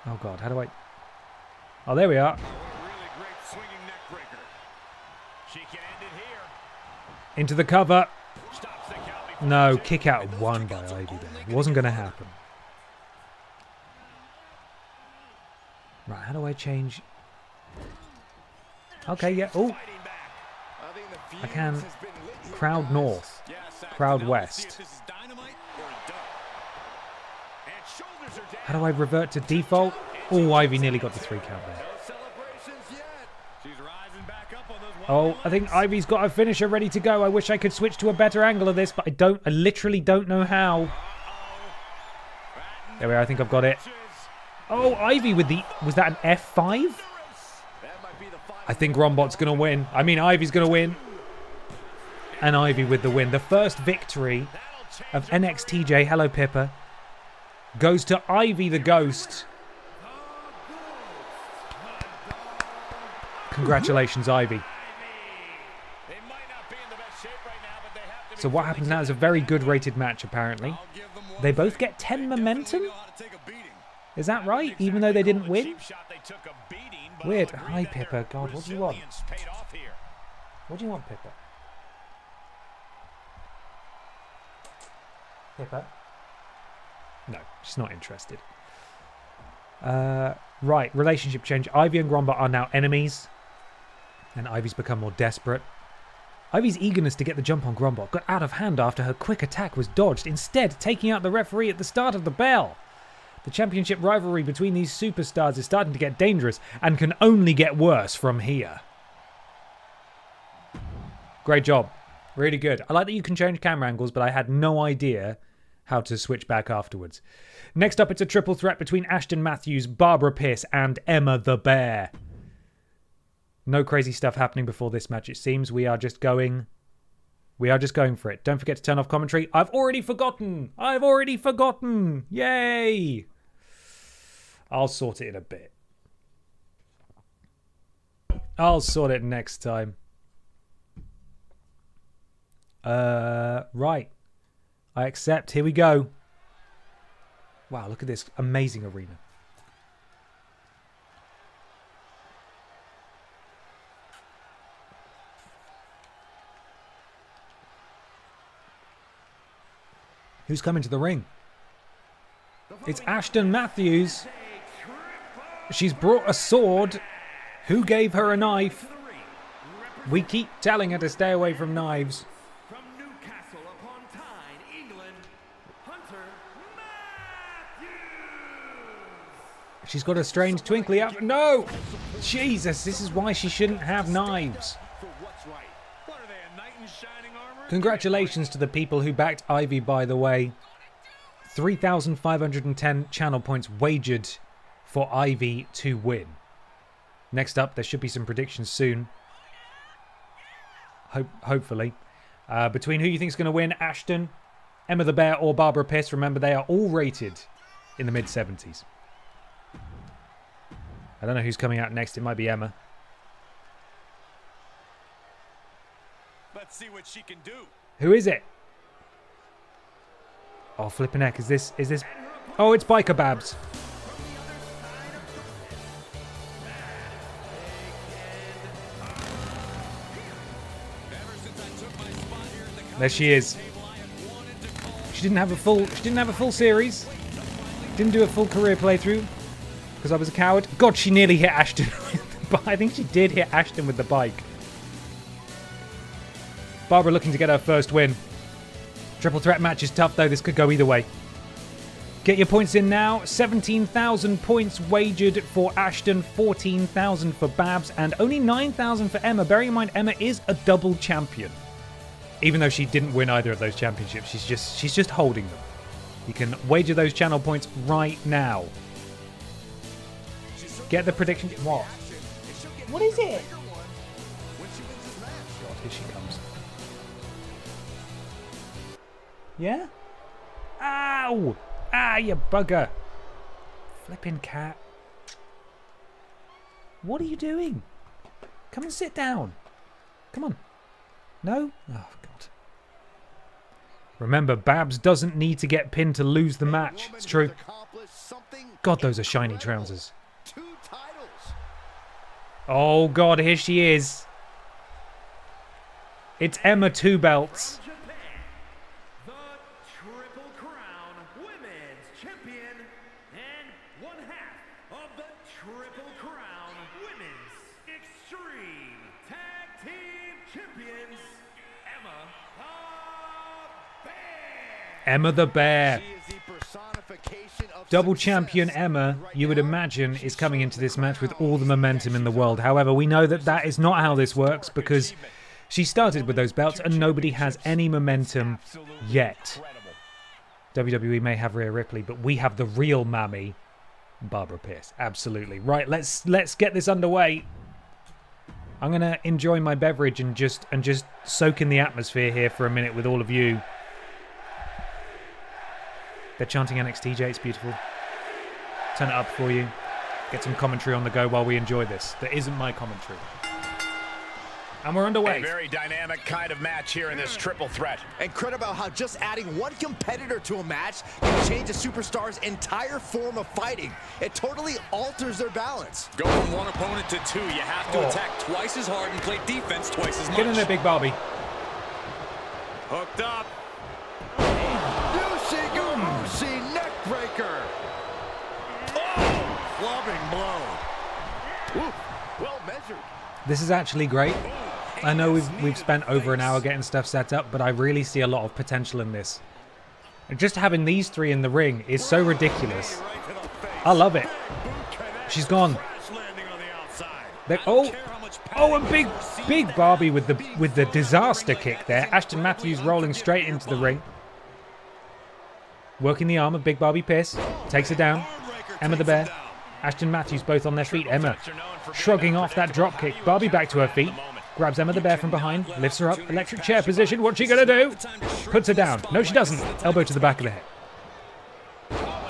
Oh god, how do I... Oh, there we are. Into the cover. No, kick out 1 by Ivy there. It wasn't going to happen. Right, how do I change... Okay, yeah. Oh, I can. Crowd north. Crowd west. How do I revert to default? Oh, Ivy nearly got the 3 count there. Oh, I think Ivy's got a finisher ready to go. I wish I could switch to a better angle of this, but I literally don't know how. There we are. I think I've got it. Oh, Ivy with the... Was that an F5? I think Grumbot's going to win. I mean, Ivy's going to win. And Ivy with the win. The first victory of NXTJ, hello Pippa, goes to Ivy the Ghost. Congratulations, Ivy. So what happens now is a very good rated match, apparently. They both get 10 momentum? Is that right? Even though they didn't win? Weird. Hi, Pippa. God, what do you want? What do you want, Pippa? Pippa? No, she's not interested. Right, relationship change. Ivy and Grumbot are now enemies. And Ivy's become more desperate. Ivy's eagerness to get the jump on Grumbot got out of hand after her quick attack was dodged, instead taking out the referee at the start of the bell. The championship rivalry between these superstars is starting to get dangerous and can only get worse from here. Great job. Really good. I like that you can change camera angles, but I had no idea how to switch back afterwards. Next up, it's a triple threat between Ashton Matthews, Barbara Pierce, and Emma the Bear. No crazy stuff happening before this match, it seems. We are just going for it. Don't forget to turn off commentary. I've already forgotten. Yay. I'll sort it in a bit. I'll sort it next time. Right. I accept. Here we go. Wow, look at this amazing arena. Who's coming to the ring? It's Ashton Matthews. She's brought a sword. Who gave her a knife? We keep telling her to stay away from knives. From Newcastle upon Tyne, England, Hunter Matthews. She's got a strange twinkly up. No! Jesus, this is why she shouldn't have knives. Congratulations to the people who backed Ivy, by the way. 3,510 channel points wagered for Ivy to win. Next up, there should be some predictions soon. Hopefully. Between who you think is going to win, Ashton, Emma the Bear, or Barbara Pierce. Remember, they are all rated in the mid-70s. I don't know who's coming out next. It might be Emma. Let's see what she can do. Who is it? Oh, flipping heck. Is this... Oh, it's Biker Babs. There she is. She didn't have a full series. Didn't do a full career playthrough because I was a coward. God, she nearly hit Ashton with the bike. I think she did hit Ashton with the bike. Barbara looking to get her first win. Triple threat match is tough though. This could go either way. Get your points in now. 17,000 points wagered for Ashton, 14,000 for Babs, and only 9,000 for Emma. Bearing in mind, Emma is a double champion. Even though she didn't win either of those championships, she's just holding them. You can wager those channel points right now. Get the prediction. What? What is it? God, here she comes. Yeah? Ow! Ah, you bugger. Flipping cat. What are you doing? Come and sit down. Come on. No? Oh, God. Remember, Babs doesn't need to get pinned to lose the match. It's true. God, those are shiny trousers. Oh, God, here she is. It's Emma 2 belts. The Triple Crown Women's Champion and one half of the Triple Crown Women's Extreme Tag Team Champions, Emma the Bear. Emma the Bear. Double champion Emma, you would imagine, is coming into this match with all the momentum in the world. However, we know that that is not how this works because she started with those belts and nobody has any momentum yet. WWE may have Rhea Ripley, but we have the real mammy, Barbara Pierce. Absolutely. Right, let's get this underway. I'm going to enjoy my beverage and just soak in the atmosphere here for a minute with all of you. They're chanting NXTJ, it's beautiful. Turn it up for you. Get some commentary on the go while we enjoy this. That isn't my commentary. And we're underway. A very dynamic kind of match here in this triple threat. Incredible how just adding one competitor to a match can change a superstar's entire form of fighting. It totally alters their balance. Go from one opponent to two. You have to attack twice as hard and play defense twice as much. Get in there, Big Barbie. Hooked up. Yushi neck breaker. Oh, clubbing blow. Ooh, well measured. This is actually great. I know we've spent over an hour getting stuff set up, but I really see a lot of potential in this. And just having these three in the ring is so ridiculous. I love it. She's gone. Oh, and big Barbie with the disaster kick there. Ashton Matthews rolling straight into the ring. Working the arm of Big Barbie Pierce. Takes her down. Emma the Bear. Ashton Matthews both on their feet. Emma shrugging off that drop kick. Barbie back to her feet. Grabs Emma the Bear from behind. Lifts her up. Electric chair position. What's she going to do? Puts her down. No, she doesn't. Elbow to the back of the head.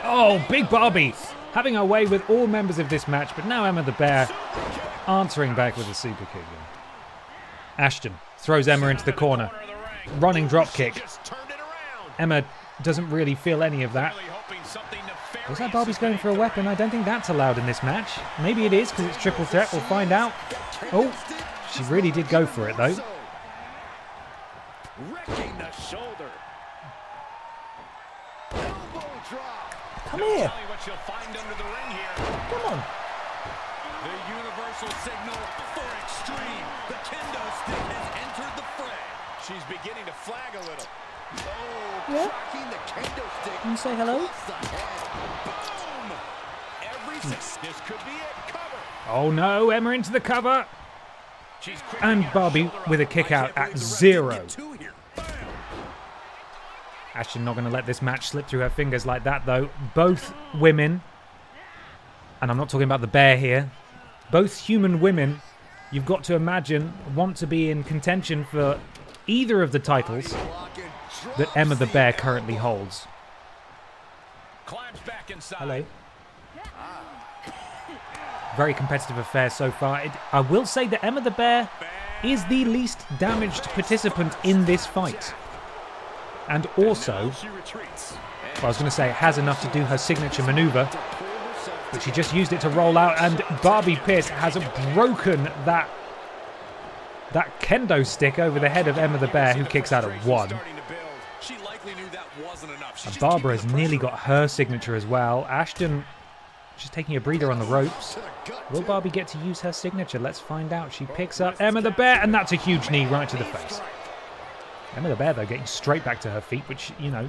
Oh, Big Barbie having her way with all members of this match. But now Emma the Bear answering back with a super kick. Ashton throws Emma into the corner. Running drop kick. Emma doesn't really feel any of that. Looks like Barbie's going for a weapon. I don't think that's allowed in this match. Maybe it is because it's triple threat. We'll find out. Oh, she really did go for it though. Come here. Come on. The universal signal for extreme. The kendo stick has entered the fray. She's beginning to flag a little. Oh, yeah. The kendo stick. Can you say hello? Boom! This could be it. Cover. Oh no, Emma into the cover. And Barbie with a kick out at 0. Ashton not going to let this match slip through her fingers like that though. Both women, and I'm not talking about the bear here, both human women, you've got to imagine, want to be in contention for either of the titles that Emma the Bear currently holds. Hello. Very competitive affair so far. I will say that Emma the Bear is the least damaged participant in this fight. And also, well, I was going to say, has enough to do her signature maneuver, but she just used it to roll out, and Barbie Pierce has broken that that kendo stick over the head of Emma the Bear, who kicks out at 1. And Barbara has nearly got her signature as well. Ashton, she's taking a breather on the ropes. Will Barbie get to use her signature? Let's find out. She picks up Emma the Bear, and that's a huge knee right to the face. Emma the Bear, though, getting straight back to her feet, which, you know,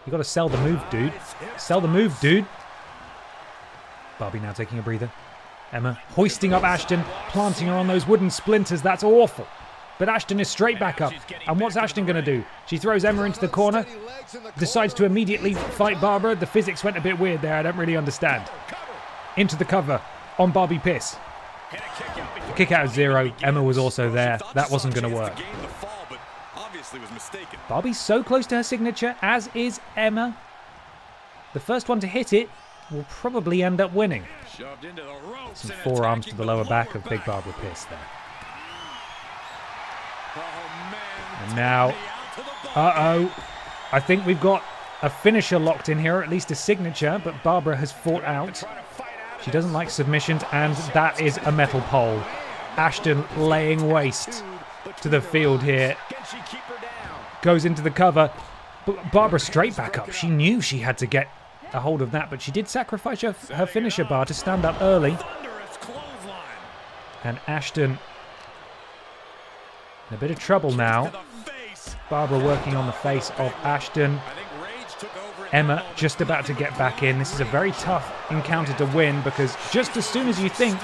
you got to sell the move, dude. Sell the move, dude. Barbie now taking a breather. Emma hoisting up Ashton, planting her on those wooden splinters. That's awful. But Ashton is straight back up. And what's Ashton going to do? She throws Emma into the corner, decides to immediately fight Barbara. The physics went a bit weird there. I don't really understand. Into the cover on Barbie Piss. Kick out of 0. Emma was also there. That wasn't going to work. Barbie's so close to her signature, as is Emma. The first one to hit it will probably end up winning. Some forearms to the lower back of Big Barbara Piss there. And now, I think we've got a finisher locked in here, or at least a signature, but Barbara has fought out. She doesn't like submissions, and that is a metal pole. Ashton laying waste to the field here. Goes into the cover. Barbara straight back up. She knew she had to get a hold of that, but she did sacrifice her finisher bar to stand up early. And Ashton in a bit of trouble now. Barbara working on the face of Ashton. Emma just about to get back in. This is a very tough encounter to win, because just as soon as you think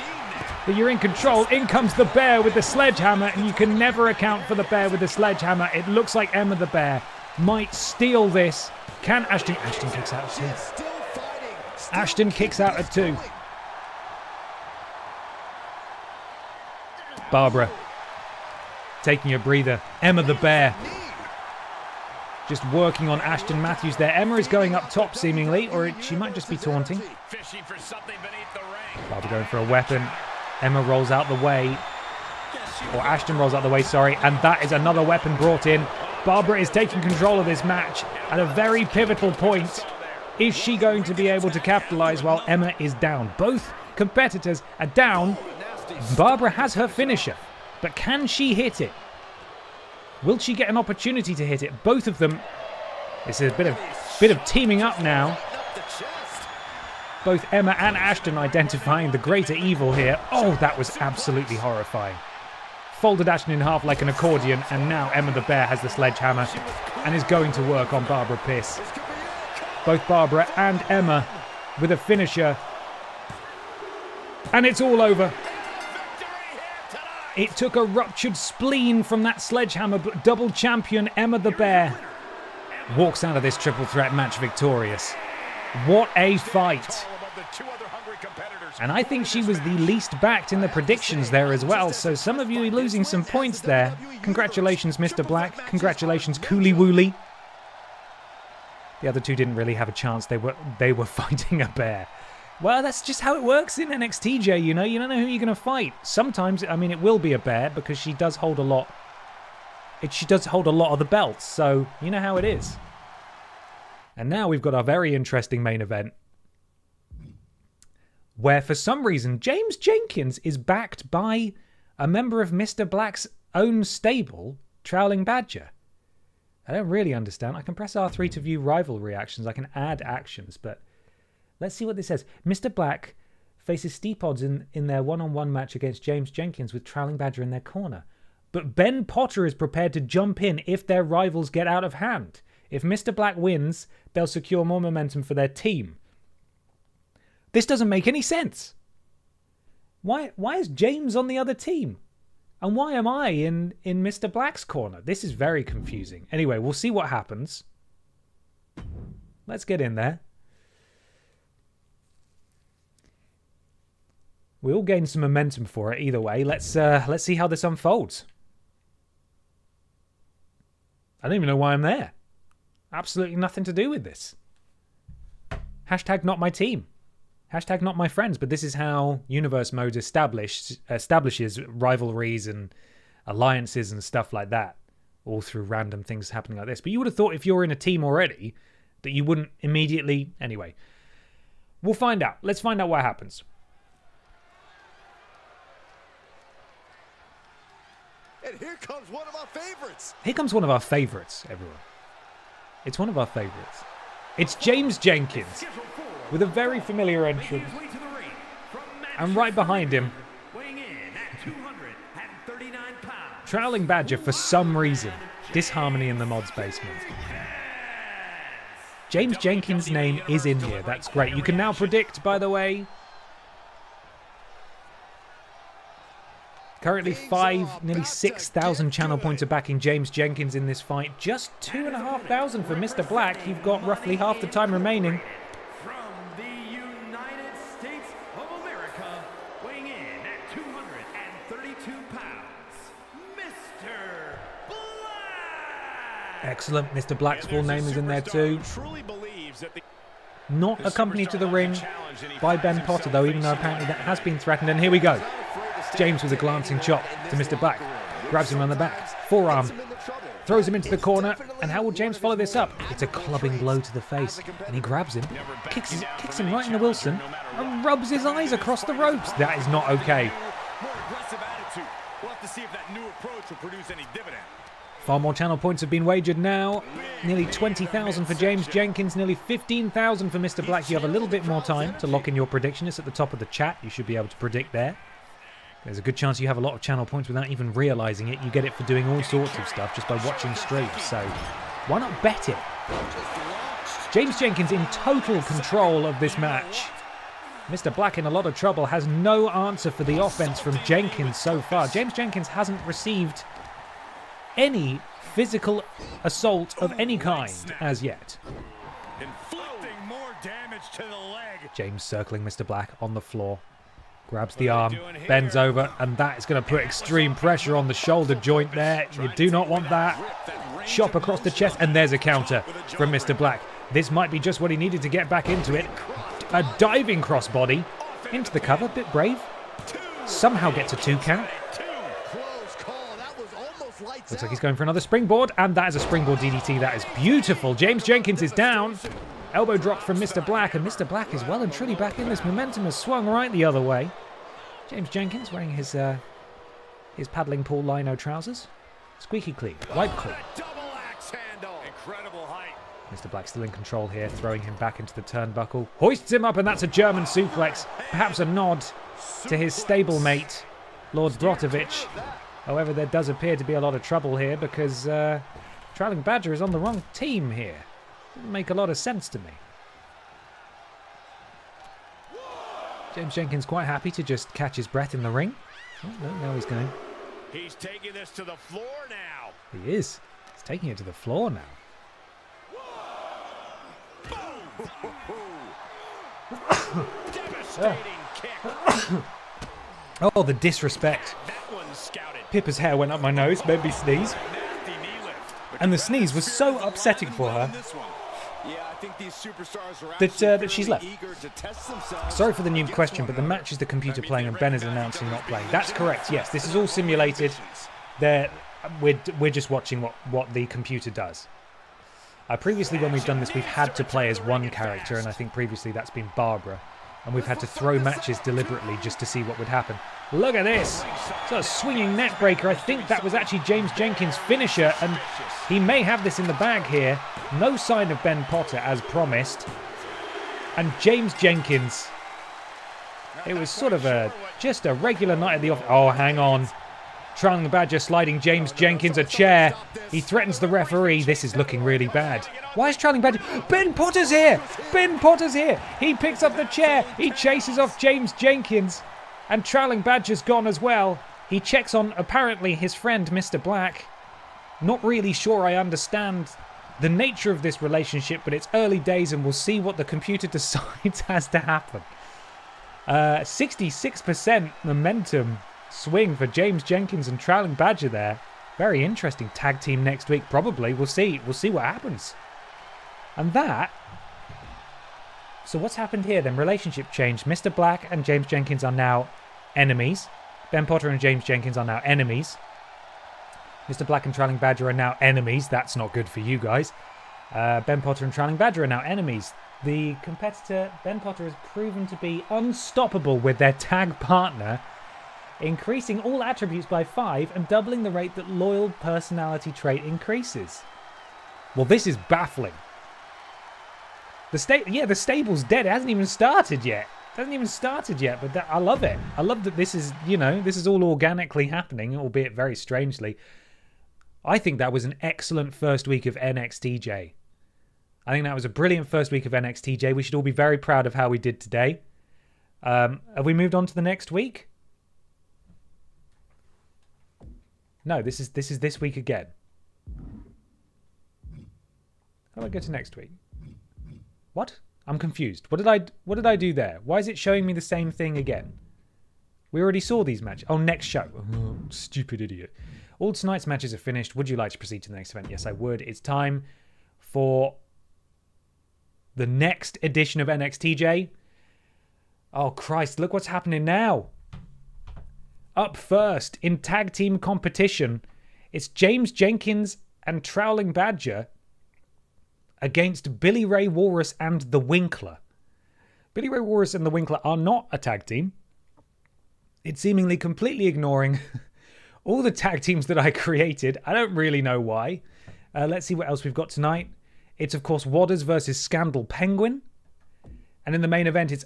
that you're in control, in comes the Bear with the sledgehammer, and you can never account for the Bear with the sledgehammer. It looks like Emma the Bear might steal this. Can Ashton? Ashton kicks out at 2. Ashton kicks out at 2. Barbara taking a breather. Emma the Bear just working on Ashton Matthews there. Emma is going up top seemingly, or she might just be taunting. Barbara going for a weapon. Emma rolls out the way, or Ashton rolls out the way, sorry, and that is another weapon brought in. Barbara is taking control of this match at a very pivotal point. Is she going to be able to capitalize while Emma is down? Both competitors are down. Barbara has her finisher, but can she hit it? Will she get an opportunity to hit it? Both of them. This is a bit of teaming up now. Both Emma and Ashton identifying the greater evil here. Oh, that was absolutely horrifying. Folded Ashton in half like an accordion, and now Emma the Bear has the sledgehammer and is going to work on Barbara Piss. Both Barbara and Emma with a finisher. And it's all over. It took a ruptured spleen from that sledgehammer, but double champion Emma the Bear walks out of this triple threat match victorious. What a fight. And I think she was the least backed in the predictions there as well, so some of you are losing some points there. Congratulations, Mr. Black. Congratulations, Cooley Wooly. The other two didn't really have a chance. They were fighting a bear. Well, that's just how it works in NXTJ, you know. You don't know who you're going to fight. Sometimes, I mean, it will be a bear because she does hold a lot. She does hold a lot of the belts, so you know how it is. And now we've got our very interesting main event, where for some reason James Jenkins is backed by a member of Mr. Black's own stable, Trowling Badger. I don't really understand. I can press R3 to view rivalry actions. I can add actions, but let's see what this says. Mr. Black faces steep odds in their one-on-one match against James Jenkins with Trowling Badger in their corner. But Ben Potter is prepared to jump in if their rivals get out of hand. If Mr. Black wins, they'll secure more momentum for their team. This doesn't make any sense. Why is James on the other team? And why am I in Mr. Black's corner? This is very confusing. Anyway, we'll see what happens. Let's get in there. We all gain some momentum for it either way. Let's see how this unfolds. I don't even know why I'm there. Absolutely nothing to do with this. Hashtag not my team. Hashtag not my friends. But this is how Universe Mode establishes rivalries and alliances and stuff like that. All through random things happening like this. But you would have thought if you're in a team already that you wouldn't immediately... Anyway, we'll find out. Let's find out what happens. And here comes one of our favorites. Here comes one of our favourites, everyone. It's one of our favourites. It's James Jenkins with a very familiar entrance. And right behind him, Trowling Badger for some reason. Disharmony in the mods basement. James Jenkins' name is in here. That's great. You can now predict, by the way. Currently nearly 6,000 channel points are backing James Jenkins in this fight. Just 2,500 for Mr. Black. You've got roughly half the time remaining. From the United States of America, weighing in at 232 pounds, Mr. Black! Excellent. Mr. Black's full name is in there too. Not accompanied to the ring by Ben Potter, though, even though apparently that has been threatened. And here we go. James with a glancing chop to Mr. Black. Grabs him on the back. Forearm. Throws him into the corner. And how will James follow this up? It's a clubbing blow to the face. And he grabs him. Kicks him right in the Wilson. And rubs his eyes across the ropes. That is not okay. Far more channel points have been wagered now. Nearly 20,000 for James Jenkins. Nearly 15,000 for Mr. Black. You have a little bit more time to lock in your prediction. It's at the top of the chat. You should be able to predict there. There's a good chance you have a lot of channel points without even realising it. You get it for doing all sorts of stuff just by watching streams. So why not bet it? James Jenkins in total control of this match. Mr. Black in a lot of trouble. Has no answer for the offense from Jenkins so far. James Jenkins hasn't received any physical assault of any kind as yet. Inflicting more damage to the leg. James circling Mr. Black on the floor. Grabs the arm, bends over, and that is going to put extreme pressure on the shoulder joint there. You do not want that. Chop across the chest, and there's a counter from Mr. Black. This might be just what he needed to get back into it. A diving crossbody into the cover, bit brave. Somehow gets a 2 count. Looks like he's going for another springboard, and that is a springboard DDT. That is beautiful. James Jenkins is down. Elbow drop from Mr. Black, and Mr. Black is well and truly back in this. Momentum has swung right the other way. James Jenkins wearing his paddling pool lino trousers. Squeaky clean, wipe clean. Mr. Black still in control here, throwing him back into the turnbuckle. Hoists him up, and that's a German suplex. Perhaps a nod to his stablemate, Lord Brotovich. However, there does appear to be a lot of trouble here because Trowling Badger is on the wrong team here. Doesn't make a lot of sense to me. James Jenkins quite happy to just catch his breath in the ring. Oh, no, now he's going. He's taking this to the floor now. He is. He's taking it to the floor now. Devastating kick. Oh, the disrespect. That one's scouted. Pippa's hair went up my nose, made me sneeze. Nasty knee lift. And the sneeze was so upsetting for her Yeah, I think these superstars are that she's left. eager to test themselves. Sorry for the new question, but the match is the computer playing and Ben is announcing not playing. That's correct, yes. This is all simulated. We're just watching what the computer does. Previously, when we've done this, we've had to play as one character, and I think previously that's been Barbara. And we've had to throw matches deliberately just to see what would happen. Look at this! So a swinging net breaker. I think that was actually James Jenkins' finisher, and he may have this in the bag here. No sign of Ben Potter, as promised. And James Jenkins. It was sort of just a regular night at the office. Oh, hang on. Trowling Badger sliding James Jenkins a chair. He threatens the referee. This is looking really bad. Why is Trowling Badger... Ben Potter's here! Ben Potter's here! He picks up the chair. He chases off James Jenkins. And Trowling Badger's gone as well. He checks on, apparently, his friend, Mr. Black. Not really sure I understand the nature of this relationship, but it's early days and we'll see what the computer decides has to happen. 66% momentum swing for James Jenkins and Trowling Badger there. Very interesting tag team next week, probably. We'll see what happens. And that... So what's happened here then? Relationship change. Mr. Black and James Jenkins are now enemies. Ben Potter and James Jenkins are now enemies. Mr. Black and Trowling Badger are now enemies. That's not good for you guys. Ben Potter and Trowling Badger are now enemies. The competitor, Ben Potter, has proven to be unstoppable with their tag partner. increasing all attributes by 5 and doubling the rate that loyal personality trait increases. Well, this is baffling. The stable's dead. It hasn't even started yet. But I love it. I love that this is, this is all organically happening, albeit very strangely. I think that was an excellent first week of NXTJ. I think that was a brilliant first week of NXTJ. We should all be very proud of how we did today. Have we moved on to the next week? No, this is this week again. How do I go to next week? What? I'm confused. What did I do there? Why is it showing me the same thing again? We already saw these matches. Oh, next show. Oh, stupid idiot. All tonight's matches are finished. Would you like to proceed to the next event? Yes, I would. It's time for the next edition of NXTJ. Oh, Christ. Look what's happening now. Up first in tag team competition, it's James Jenkins and Trowling Badger against Billy Ray Walrus and the Winkler. Billy Ray Walrus and the Winkler are not a tag team. It's seemingly completely ignoring all the tag teams that I created. I don't really know why. Let's see what else we've got tonight. It's, of course, Wadders versus Scandal Penguin. And in the main event, it's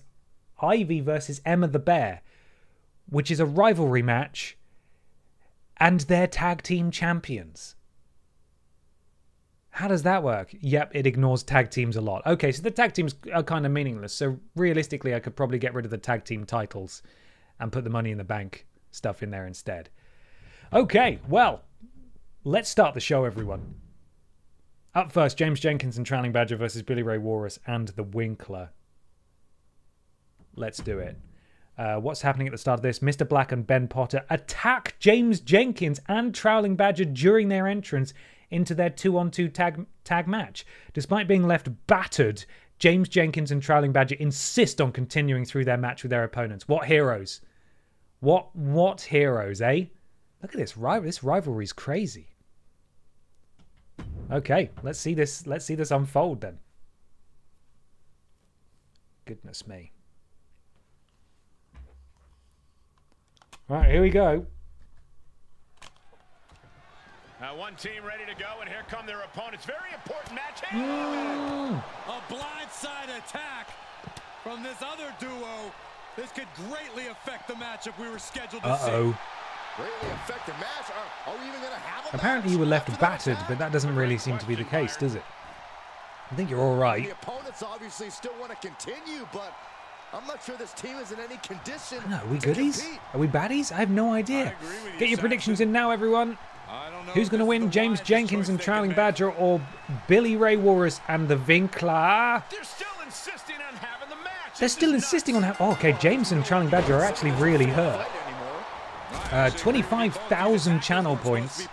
Ivy versus Emma the Bear, which is a rivalry match, and they're tag team champions. How does that work? Yep, it ignores tag teams a lot. Okay, so the tag teams are kind of meaningless. So realistically, I could probably get rid of the tag team titles and put the Money in the Bank stuff in there instead. Okay, well, let's start the show, everyone. Up first, James Jenkins and Trowling Badger versus Billy Ray Walrus and the Winkler. Let's do it. What's happening at the start of this? Mr. Black and Ben Potter attack James Jenkins and Trowling Badger during their entrance into their 2-on-2 tag match. Despite being left battered, James Jenkins and Trowling Badger insist on continuing through their match with their opponents. What heroes? What heroes, eh? Look at this. This rivalry's crazy. Okay, let's see this unfold then. Goodness me. Right, here we go. Now one team ready to go, and here come their opponents. Very important match. A blindside attack from this other duo. This could greatly affect the matchup we were scheduled to see. Greatly affect the match. Are we even going to have a Apparently match? you were left battered, but that doesn't really seem to be the case, does it? I think you're all right. The opponents obviously still want to continue, but I'm not sure this team is in any condition. I don't know, are we goodies? Are we baddies? I have no idea. Get your predictions in now, everyone. Who's going to win, James Jenkins and Trowling Badger or Billy Ray Walrus and the Winkler? They're still insisting on having the match. They're still insisting on having... Oh, okay, James and Trowling Badger are actually really hurt. 25,000 channel points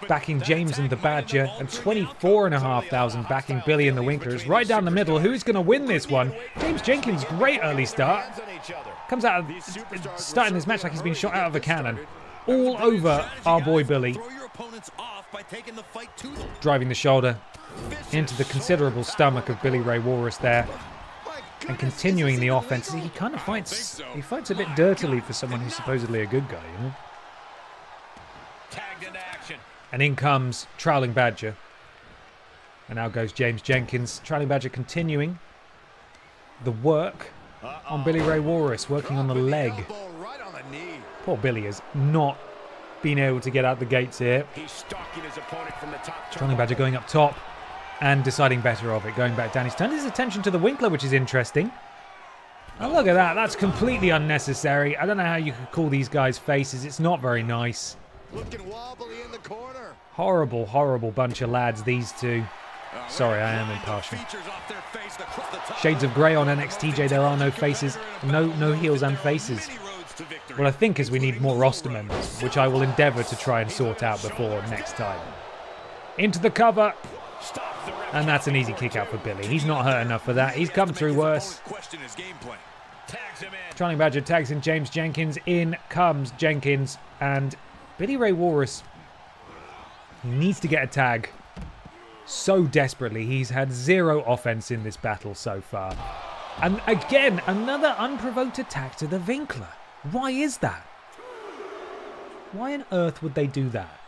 backing James and the Badger and 24,500 backing Billy and the Winkler. It's right down the middle. Who's going to win this one? James Jenkins, great early start. Comes out of starting this match like he's been shot out of a cannon. All over our boy Billy. Driving the shoulder into the considerable stomach of Billy Ray Walrus there. And continuing the offense. He kind of fights a bit dirtily for someone who's supposedly a good guy, you know? And in comes Trowling Badger. And now goes James Jenkins. Trowling Badger continuing the work on Billy Ray Walrus, working on the leg. Poor Billy has not been able to get out the gates here. Trowling Badger going up top and deciding better of it, going back down. He's turned his attention to the Winkler, which is interesting. Oh, look at that. That's completely unnecessary. I don't know how you could call these guys faces. It's not very nice. Looking wobbly in the corner. Horrible, horrible bunch of lads, these two. Sorry, I am impartial. Shades of grey on NXTJ. There are no faces, no heels and faces. What I think is we need more roster members, which I will endeavour to try and sort out before next time. Into the cover. And that's an easy kick out for Billy. He's not hurt enough for that. He's come through worse. Trowling Badger tags in James Jenkins. In comes Jenkins. And Billy Ray Walrus needs to get a tag so desperately. He's had 0 offense in this battle so far. And again, another unprovoked attack to the Winkler. Why is that? Why on earth would they do that?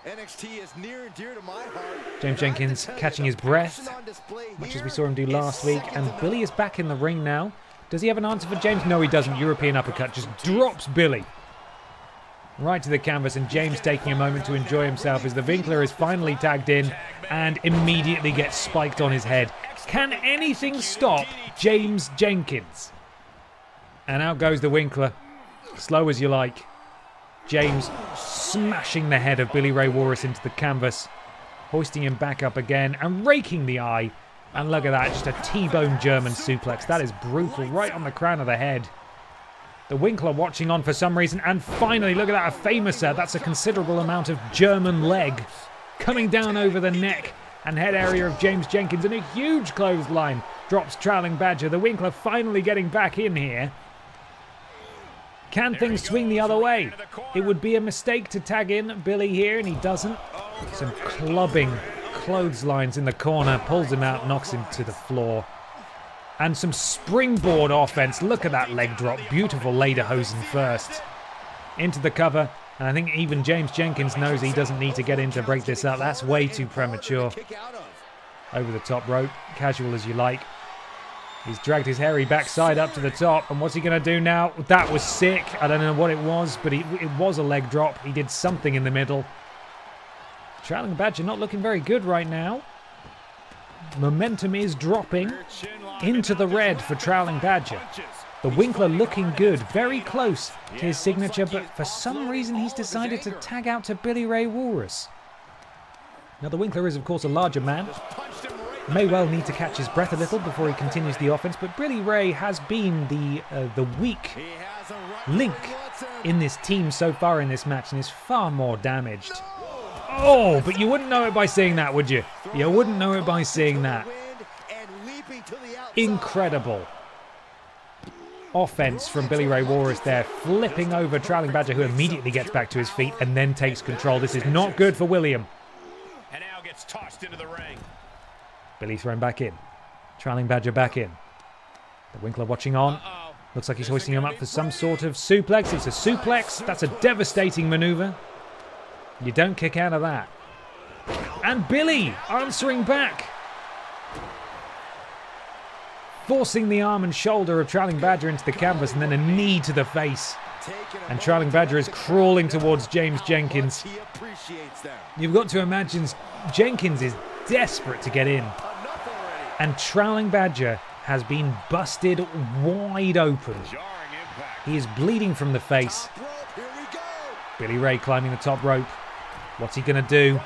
NXT is near and dear to my heart. James Jenkins catching his breath, much as we saw him do last week. And Billy is back in the ring now. Does he have an answer for James? No, he doesn't. European uppercut just drops Billy right to the canvas, and James taking a moment to enjoy himself as the Winkler is finally tagged in and immediately gets spiked on his head. Can anything stop James Jenkins? And out goes the Winkler. Slow as you like. James smashing the head of Billy Ray Walrus into the canvas, hoisting him back up again and raking the eye. And look at that, just a T-bone German suplex. That is brutal, right on the crown of the head. The Winkler watching on for some reason. And finally, look at that, a famouser. That's a considerable amount of German leg coming down over the neck and head area of James Jenkins. And a huge clothesline drops Trailing Badger. The Winkler finally getting back in here. Can things swing the other way? It would be a mistake to tag in Billy here, and he doesn't. Some clubbing clotheslines in the corner, pulls him out, knocks him to the floor. And some springboard offense. Look at that leg drop. Beautiful Lederhosen first. Into the cover. And I think even James Jenkins knows he doesn't need to get in to break this up. That's way too premature. Over the top rope. Casual as you like. He's dragged his hairy backside up to the top. And what's he going to do now? That was sick. I don't know what it was, but it was a leg drop. He did something in the middle. Trailing Badger not looking very good right now. Momentum is dropping into the red for Trailing Badger. The Winkler looking good, very close to his signature, but for some reason he's decided to tag out to Billy Ray Walrus. Now the Winkler is of course a larger man. May well need to catch his breath a little before he continues the offense, but Billy Ray has been the weak link in this team so far in this match and is far more damaged. Oh, but you wouldn't know it by seeing that, would you? You wouldn't know it by seeing that. Incredible offense from Billy Ray Walrus there, flipping over Trailing Badger, who immediately gets back to his feet and then takes control. This is not good for William. And now gets tossed into the ring. Billy thrown back in. Trailing Badger back in. The Winkler watching on. Looks like he's hoisting him up for some sort of suplex. It's a suplex. That's a devastating maneuver. You don't kick out of that. And Billy answering back. Forcing the arm and shoulder of Trailing Badger into the canvas and then a knee to the face. And Trailing Badger is crawling towards James Jenkins. You've got to imagine Jenkins is desperate to get in. And Trailing Badger has been busted wide open. He is bleeding from the face. Billy Ray climbing the top rope. What's he going to do?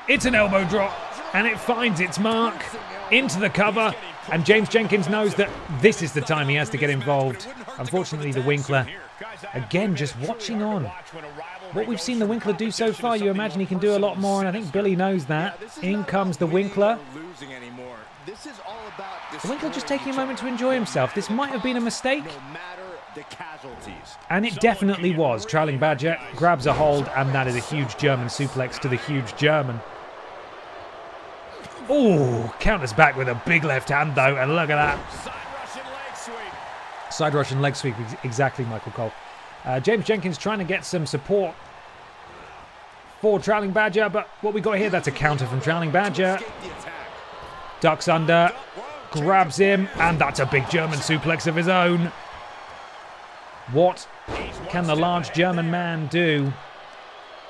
It's an elbow drop. And it finds its mark into the cover. And James Jenkins knows that this is the time he has to get involved. Unfortunately, the Winkler, again, just watching on. What we've seen the Winkler do so far, you imagine he can do a lot more, and I think Billy knows that. In comes the Winkler. The Winkler just taking a moment to enjoy himself. This might have been a mistake. And it definitely was. Trailing Badger grabs a hold, and that is a huge German suplex to the huge German. Oh, counters back with a big left hand though, and look at that. Side Russian leg sweep, exactly, Michael Cole. James Jenkins trying to get some support for Trailing Badger, but what we got here, that's a counter from Trailing Badger. Ducks under, grabs him, and that's a big German suplex of his own. What can the large German man do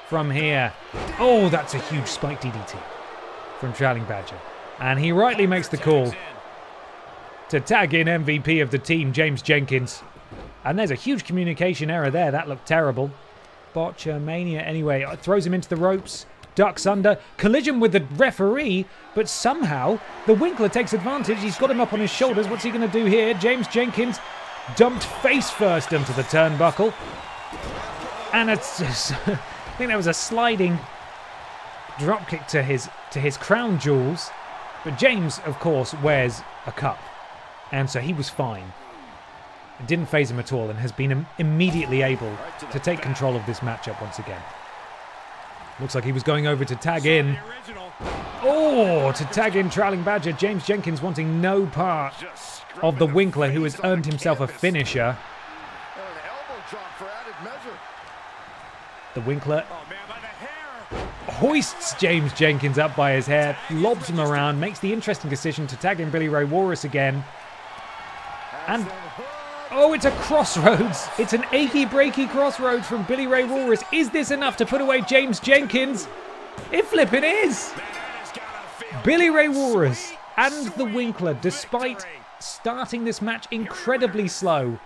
from here? Oh, that's a huge spike DDT from Trailing Badger. And he rightly makes the call to tag in MVP of the team, James Jenkins. And there's a huge communication error there. That looked terrible. Botchamania anyway. Throws him into the ropes. Ducks under. Collision with the referee. But somehow the Winkler takes advantage. He's got him up on his shoulders. What's he going to do here? James Jenkins dumped face first into the turnbuckle. And it's just, I think that was a sliding dropkick to his crown jewels. But James, of course, wears a cup. And so he was fine. It didn't faze him at all and has been immediately able to take control of this matchup once again. Looks like he was going over to tag in. Oh, to tag in Trailing Badger. James Jenkins wanting no part of the Winkler, who has earned himself a finisher. The Winkler hoists James Jenkins up by his hair, lobs him around, makes the interesting decision to tag in Billy Ray Walrus again. And, oh, it's a crossroads. It's an achy-breaky crossroads from Billy Ray Walrus. Is this enough to put away James Jenkins? It flippin' is. Billy Ray Walrus and the Winkler, despite starting this match incredibly slow,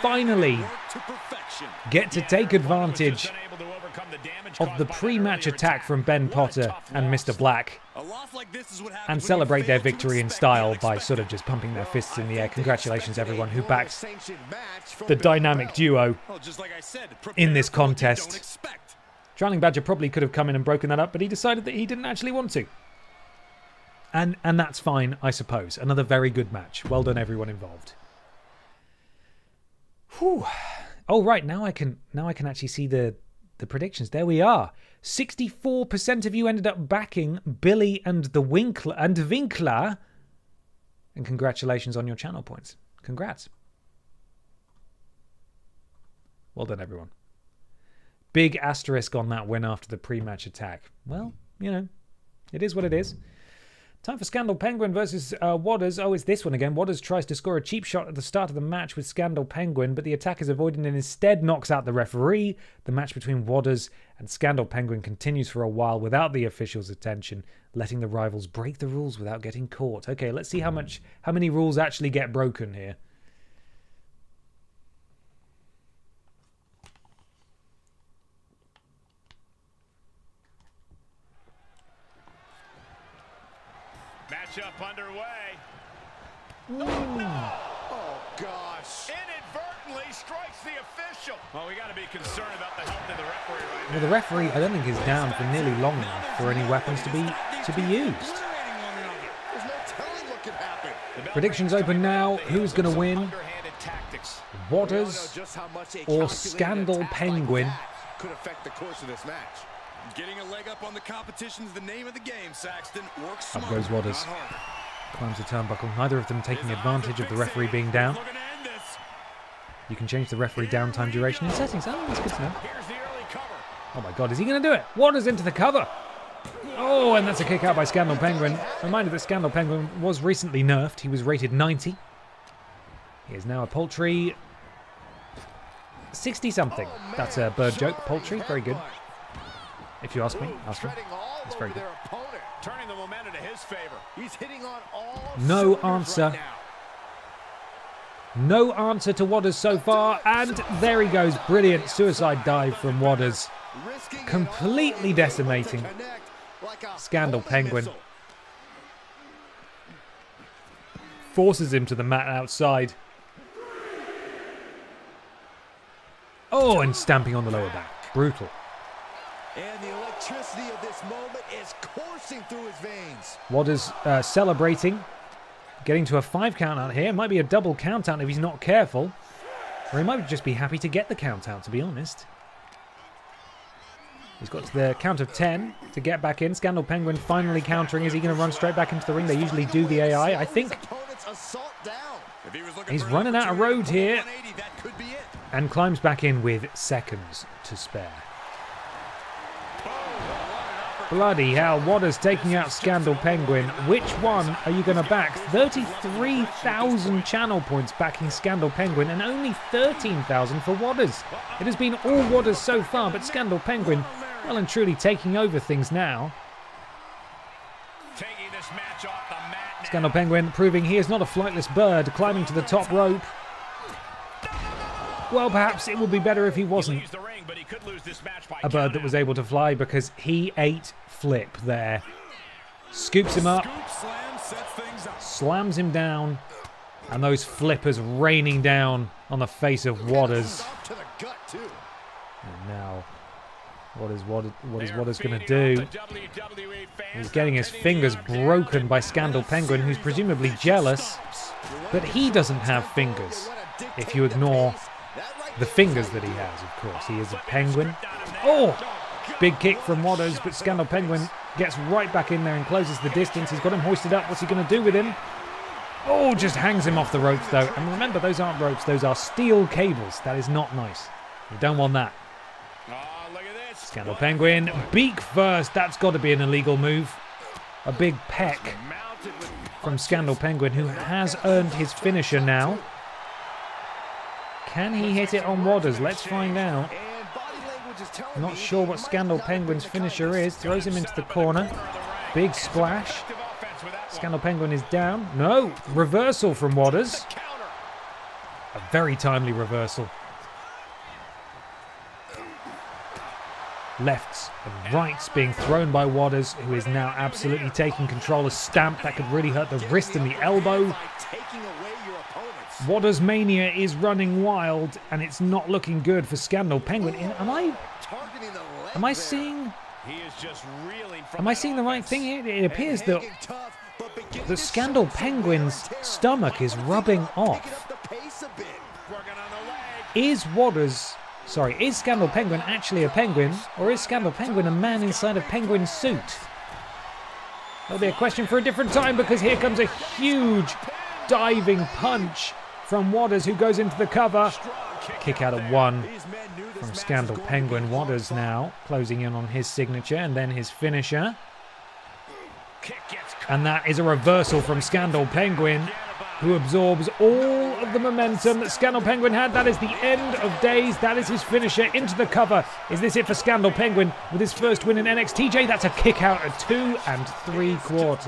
finally get to take advantage of the pre-match attack from Ben Potter and Mr. Black and celebrate their victory in style by sort of just pumping their fists in the air. Congratulations everyone who backs the dynamic duo in this contest. Drowning Badger probably could have come in and broken that up, but he decided that he didn't actually want to. And that's fine, I suppose. Another very good match. Well done everyone involved. Whew. Oh right, now I can actually see the predictions. There we are. 64% of you ended up backing Billy and the Winkler and congratulations on your channel points. Congrats. Well done everyone. Big asterisk on that win after the pre-match attack. Well, you know, it is what it is. Time for Scandal Penguin versus Wadders. Oh, it's this one again. Wadders tries to score a cheap shot at the start of the match with Scandal Penguin, but the attack is avoided and instead knocks out the referee. The match between Wadders and Scandal Penguin continues for a while without the officials' attention, letting the rivals break the rules without getting caught. Okay, let's see how many rules actually get broken here. Matchup underway. Oh, gosh. Inadvertently strikes the official. Well, we got to be concerned about the health of the referee right now. Well, the referee, I don't think, is down for nearly long enough for any weapons to be used. There's no telling what could happen. Predictions open now. Who's going to win? Wadders or Scandal Penguin? Could affect the course of this match. Getting a leg up on the competition is the name of the game, Saxton. Works Up smart, goes Wadders. not hard. Climbs the turnbuckle. Neither of them taking advantage of the referee being down. You can change the referee downtime duration in settings. Oh, that's good to know. Here's the early cover. Oh my god, is he going to do it? Wadders into the cover. Oh, and that's a kick out by Scandal Penguin. Reminder that Scandal Penguin was recently nerfed. He was rated 90. He is now a paltry 60-something. That's a bird joke. Paltry, very good. If you ask me, ask me. That's very good. Turning the momentum to his favor. He's hitting on all No cylinders answer. right now. No answer to Wadders so far, and there he goes. Brilliant suicide dive from Wadders. Risking Completely it all, decimating able to connect like a Scandal homing Penguin. missile. Forces him to the mat outside. Oh, and stamping on the lower back. Brutal. And the electricity of this moment is coursing through his veins. Wadders celebrating. Getting to a 5 count out here. Might be a double count out if he's not careful. Or he might just be happy to get the count out, to be honest. He's got to the count of 10 to get back in. Scandal Penguin finally countering. Is he going to run straight back into the ring? They usually do the AI. I think he's running out of road here. And climbs back in with seconds to spare. Bloody hell, Wadders taking out Scandal Penguin. Which one are you going to back? 33,000 channel points backing Scandal Penguin and only 13,000 for Wadders. It has been all Wadders so far, but Scandal Penguin well and truly taking over things now. Taking this match off the mat. Scandal Penguin proving he is not a flightless bird, climbing to the top rope. Well, perhaps it would be better if he wasn't a bird that was able to fly, because he ate Flip there. Scoops him up, slams him down, and those flippers raining down on the face of Wadders. And now, what is Wadders going to do? He's getting his fingers broken by Scandal Penguin, who's presumably jealous, but he doesn't have fingers, if you ignore the fingers that he has, of course. He is a penguin. Oh! Big kick from Wadders, but Scandal Penguin gets right back in there and closes the distance. He's got him hoisted up. What's he going to do with him? Oh, just hangs him off the ropes, though. And remember, those aren't ropes. Those are steel cables. That is not nice. You don't want that. Oh, look Scandal Penguin, beak first. That's got to be an illegal move. A big peck from Scandal Penguin, who has earned his finisher now. Can he hit it on Wadders? Let's find out. Not sure what Scandal Penguin's finisher is. Throws him into the corner. Big splash. Scandal Penguin is down. No, reversal from Wadders. A very timely reversal. Lefts and rights being thrown by Wadders, who is now absolutely taking control. A stamp that could really hurt the wrist and the elbow. Wadders Mania is running wild, and it's not looking good for Scandal Penguin. Am I seeing the right thing here? It appears that the Scandal Penguin's stomach is rubbing off. Is Scandal Penguin actually a penguin, or is Scandal Penguin a man inside a penguin suit? That'll be a question for a different time, because here comes a huge diving punch from Wadders, who goes into the cover. Kick out at 1 from Scandal Penguin. Wadders now closing in on his signature and then his finisher. And that is a reversal from Scandal Penguin, who absorbs all of the momentum that Scandal Penguin had. That is the end of days. That is his finisher into the cover. Is this it for Scandal Penguin with his first win in NXTJ? That's a kick out at 2 3/4.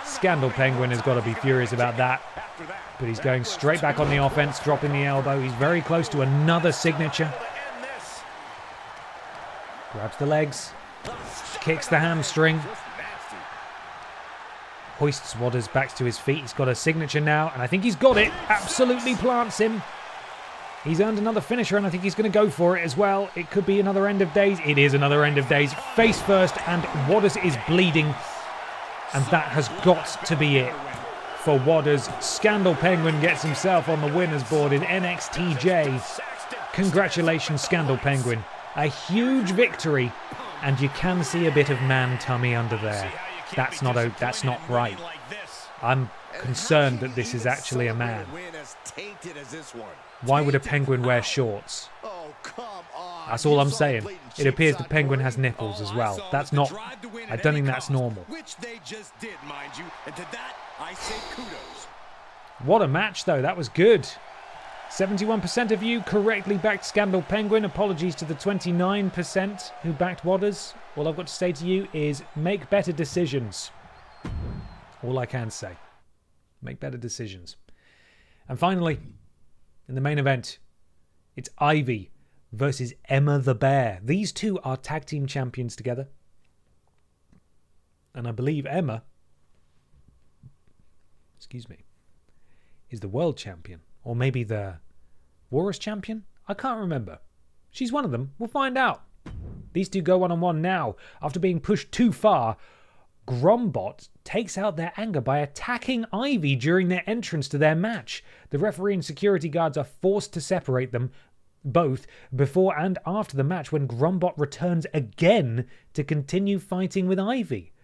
Scandal Penguin has got to be furious about that. But he's going straight back on the offense, dropping the elbow. He's very close to another signature. Grabs the legs. Kicks the hamstring. Hoists Wadders back to his feet. He's got a signature now, and I think he's got it. Absolutely plants him. He's earned another finisher, and I think he's going to go for it as well. It could be another end of days. It is another end of days. Face first, and Wadders is bleeding. And that has got to be it for Wadders. Scandal Penguin gets himself on the winner's board in NXTJ. Congratulations, Scandal Penguin. A huge victory, and you can see a bit of man tummy under there. That's not right. I'm concerned that this is actually a man. Why would a penguin wear shorts? That's all I'm saying. It appears the penguin has nipples as well. That's not... I don't think that's normal. What a match, though. That was good. 71% of you correctly backed Scandal Penguin. Apologies to the 29% who backed Wadders. All I've got to say to you is make better decisions. All I can say. Make better decisions. And finally, in the main event, it's Ivy versus Emma the Bear. These two are tag team champions together. And I believe Emma, is the world champion. Or maybe the Walrus champion? I can't remember. She's one of them. We'll find out. These two go one-on-one now. After being pushed too far, Grombot takes out their anger by attacking Ivy during their entrance to their match. The referee and security guards are forced to separate them both before and after the match, when Grombot returns again to continue fighting with Ivy.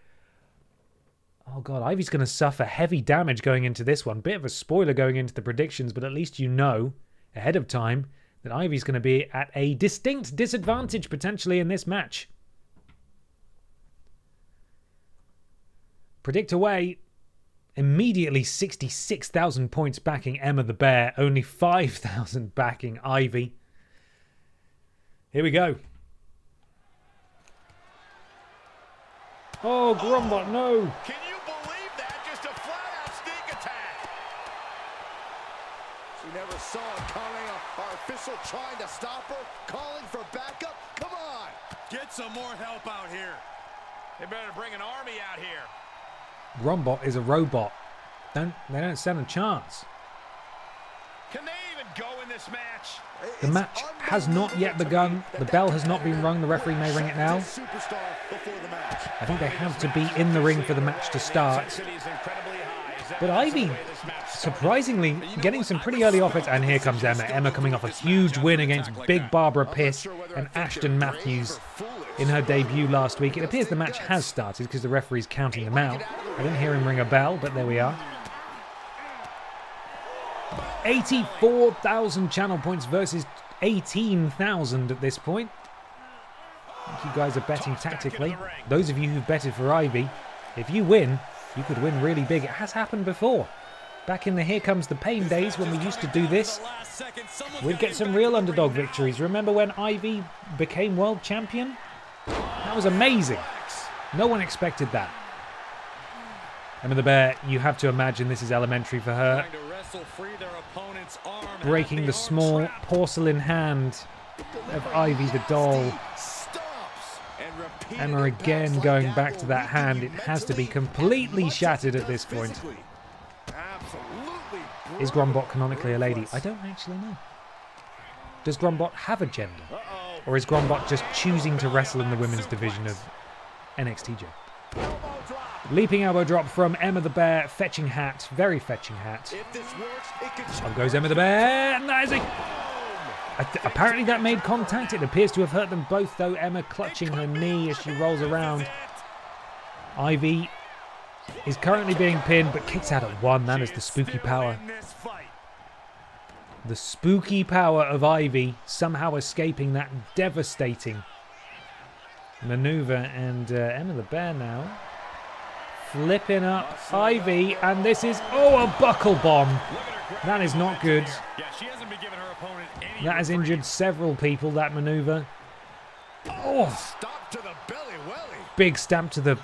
Oh god, Ivy's going to suffer heavy damage going into this one. Bit of a spoiler going into the predictions, but at least you know ahead of time that Ivy's going to be at a distinct disadvantage potentially in this match. Predict away. Immediately 66,000 points backing Emma the Bear. Only 5,000 backing Ivy. Here we go. Oh, Grombot, no. Can you believe that? Just a flat-out sneak attack. She never saw it coming. Our official trying to stop her, calling for backup. Come on. Get some more help out here. They better bring an army out here. Grombot is a robot. They don't stand a chance. Can they even go in this match? The match has not yet begun. The bell has not been rung. The referee may ring it now. I think they have to be in the ring for the match to start. But Ivy, surprisingly, getting some pretty early offense. And here comes Emma. Emma coming off a huge win against Big Barbara Piss and Ashton Matthews in her debut last week. It appears the match has started because the referee's counting them out. I didn't hear him ring a bell, but there we are. 84,000 channel points versus 18,000 at this point. You guys are betting tactically. Those of you who've betted for Ivy, if you win, you could win really big. It has happened before. Back in the Here Comes the Pain days when we used to do this, we'd get some real underdog victories. Remember when Ivy became world champion? That was amazing. No one expected that. Emma the Bear, you have to imagine this is elementary for her. Breaking the small porcelain hand of Ivy the doll. Emma again going back to that hand. It has to be completely shattered at this point. Is Grombot canonically a lady? I don't actually know. Does Grombot have a gender? Or is Grombot just choosing to wrestle in the women's division of NXTJ? Leaping elbow drop from Emma the Bear. Fetching hat. Very fetching hat. On goes Emma the Bear. And that is a... Apparently that made contact. It appears to have hurt them both, though. Emma clutching her knee as she rolls around. Ivy is currently being pinned, but kicks out at one. That is the spooky power. The spooky power of Ivy somehow escaping that devastating maneuver. And Emma the Bear now flipping up Ivy. And this is, oh, a buckle bomb. That is not good. That has injured several people, that maneuver. Oh, big stamp to the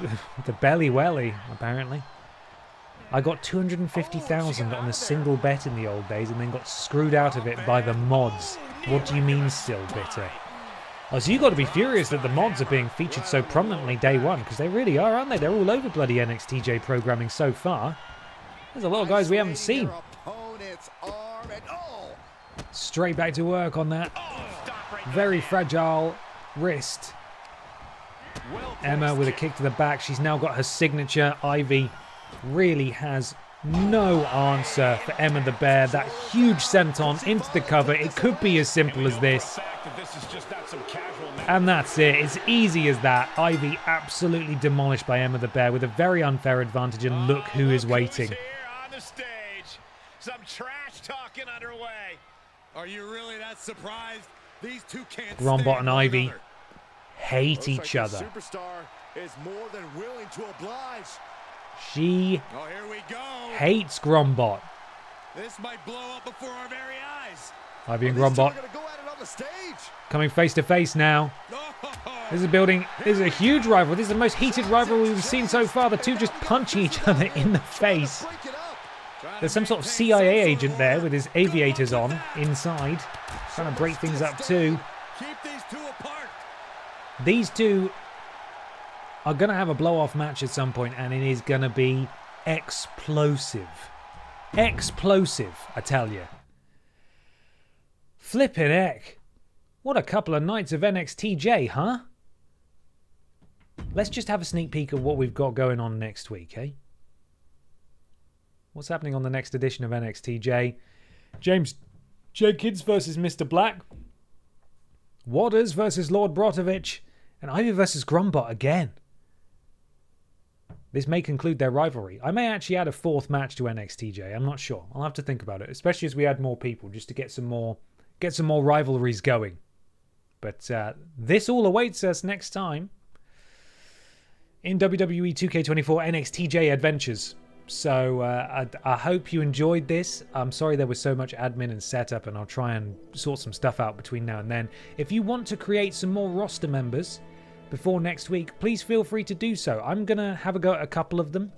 belly welly, apparently. I got 250,000 on a single bet in the old days and then got screwed out of it by the mods. What do you mean still bitter? Oh, so you got to be furious that the mods are being featured so prominently day one, because they really are, aren't they? They're all over bloody NXTJ programming so far. There's a lot of guys we haven't seen. Straight back to work on that very fragile wrist. Emma with a kick to the back. She's now got her signature. Ivy really has no answer for Emma the Bear. That huge senton into the cover. It could be as simple as this. And that's it. It's easy as that. Ivy absolutely demolished by Emma the Bear with a very unfair advantage. And look who is waiting. Some trash talking underway. Are you really that surprised? These two can't Grombot and Ivy hate each other. Superstar is more than willing to oblige. She hates Grombot. This might blow up before our very eyes. Ivy and Grombot coming face to face now. This is a huge rivalry. This is the most heated rivalry we've seen so far. The two just punching each other in the face. There's some sort of CIA agent there with his aviators on inside, trying to break things up too. Keep these two apart. These two are going to have a blow-off match at some point, and it is going to be explosive. Explosive, I tell you. Flippin' heck. What a couple of nights of NXTJ, huh? Let's just have a sneak peek of what we've got going on next week, eh? What's happening on the next edition of NXTJ? James Jenkins versus Mr. Black. Waters versus Lord Brotovich. And Ivy versus Grombot again. This may conclude their rivalry. I may actually add a fourth match to NXTJ. I'm not sure. I'll have to think about it. Especially as we add more people, just to get some more rivalries going. But this all awaits us next time in WWE 2K24 NXTJ Adventures. So I hope you enjoyed this. I'm sorry there was so much admin and setup, and I'll try and sort some stuff out between now and then. If you want to create some more roster members before next week, please feel free to do so. I'm going to have a go at a couple of them.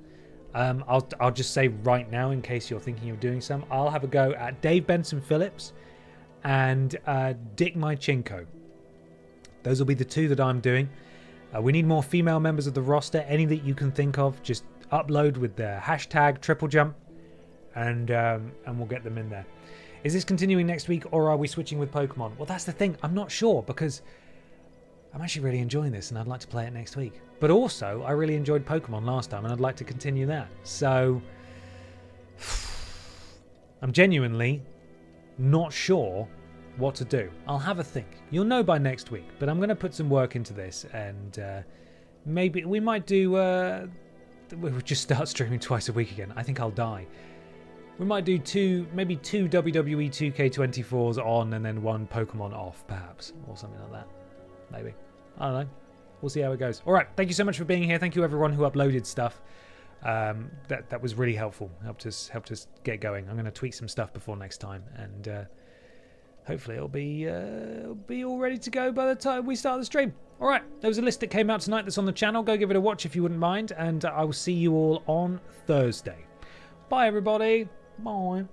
I'll just say right now, in case you're thinking of doing some, I'll have a go at Dave Benson Phillips and Dick Mychenko. Those will be the two that I'm doing. We need more female members of the roster. Any that you can think of, just upload with the hashtag TripleJump, and we'll get them in there. Is this continuing next week, or are we switching with Pokemon? Well, that's the thing. I'm not sure, because I'm actually really enjoying this, and I'd like to play it next week. But also, I really enjoyed Pokemon last time, and I'd like to continue that. So, I'm genuinely not sure what to do. I'll have a think. You'll know by next week, but I'm going to put some work into this, and maybe we might do... we'll just start streaming twice a week again. I think I'll die. We might do maybe two WWE 2K24s on and then one Pokemon off, perhaps, or something like that. Maybe. I don't know. We'll see how it goes. All right. Thank you so much for being here. Thank you everyone who uploaded stuff. That was really helpful. Helped us get going. I'm going to tweak some stuff before next time, and hopefully it'll be all ready to go by the time we start the stream. All right. There was a list that came out tonight that's on the channel. Go give it a watch if you wouldn't mind, and I will see you all on Thursday. Bye, everybody. Bye.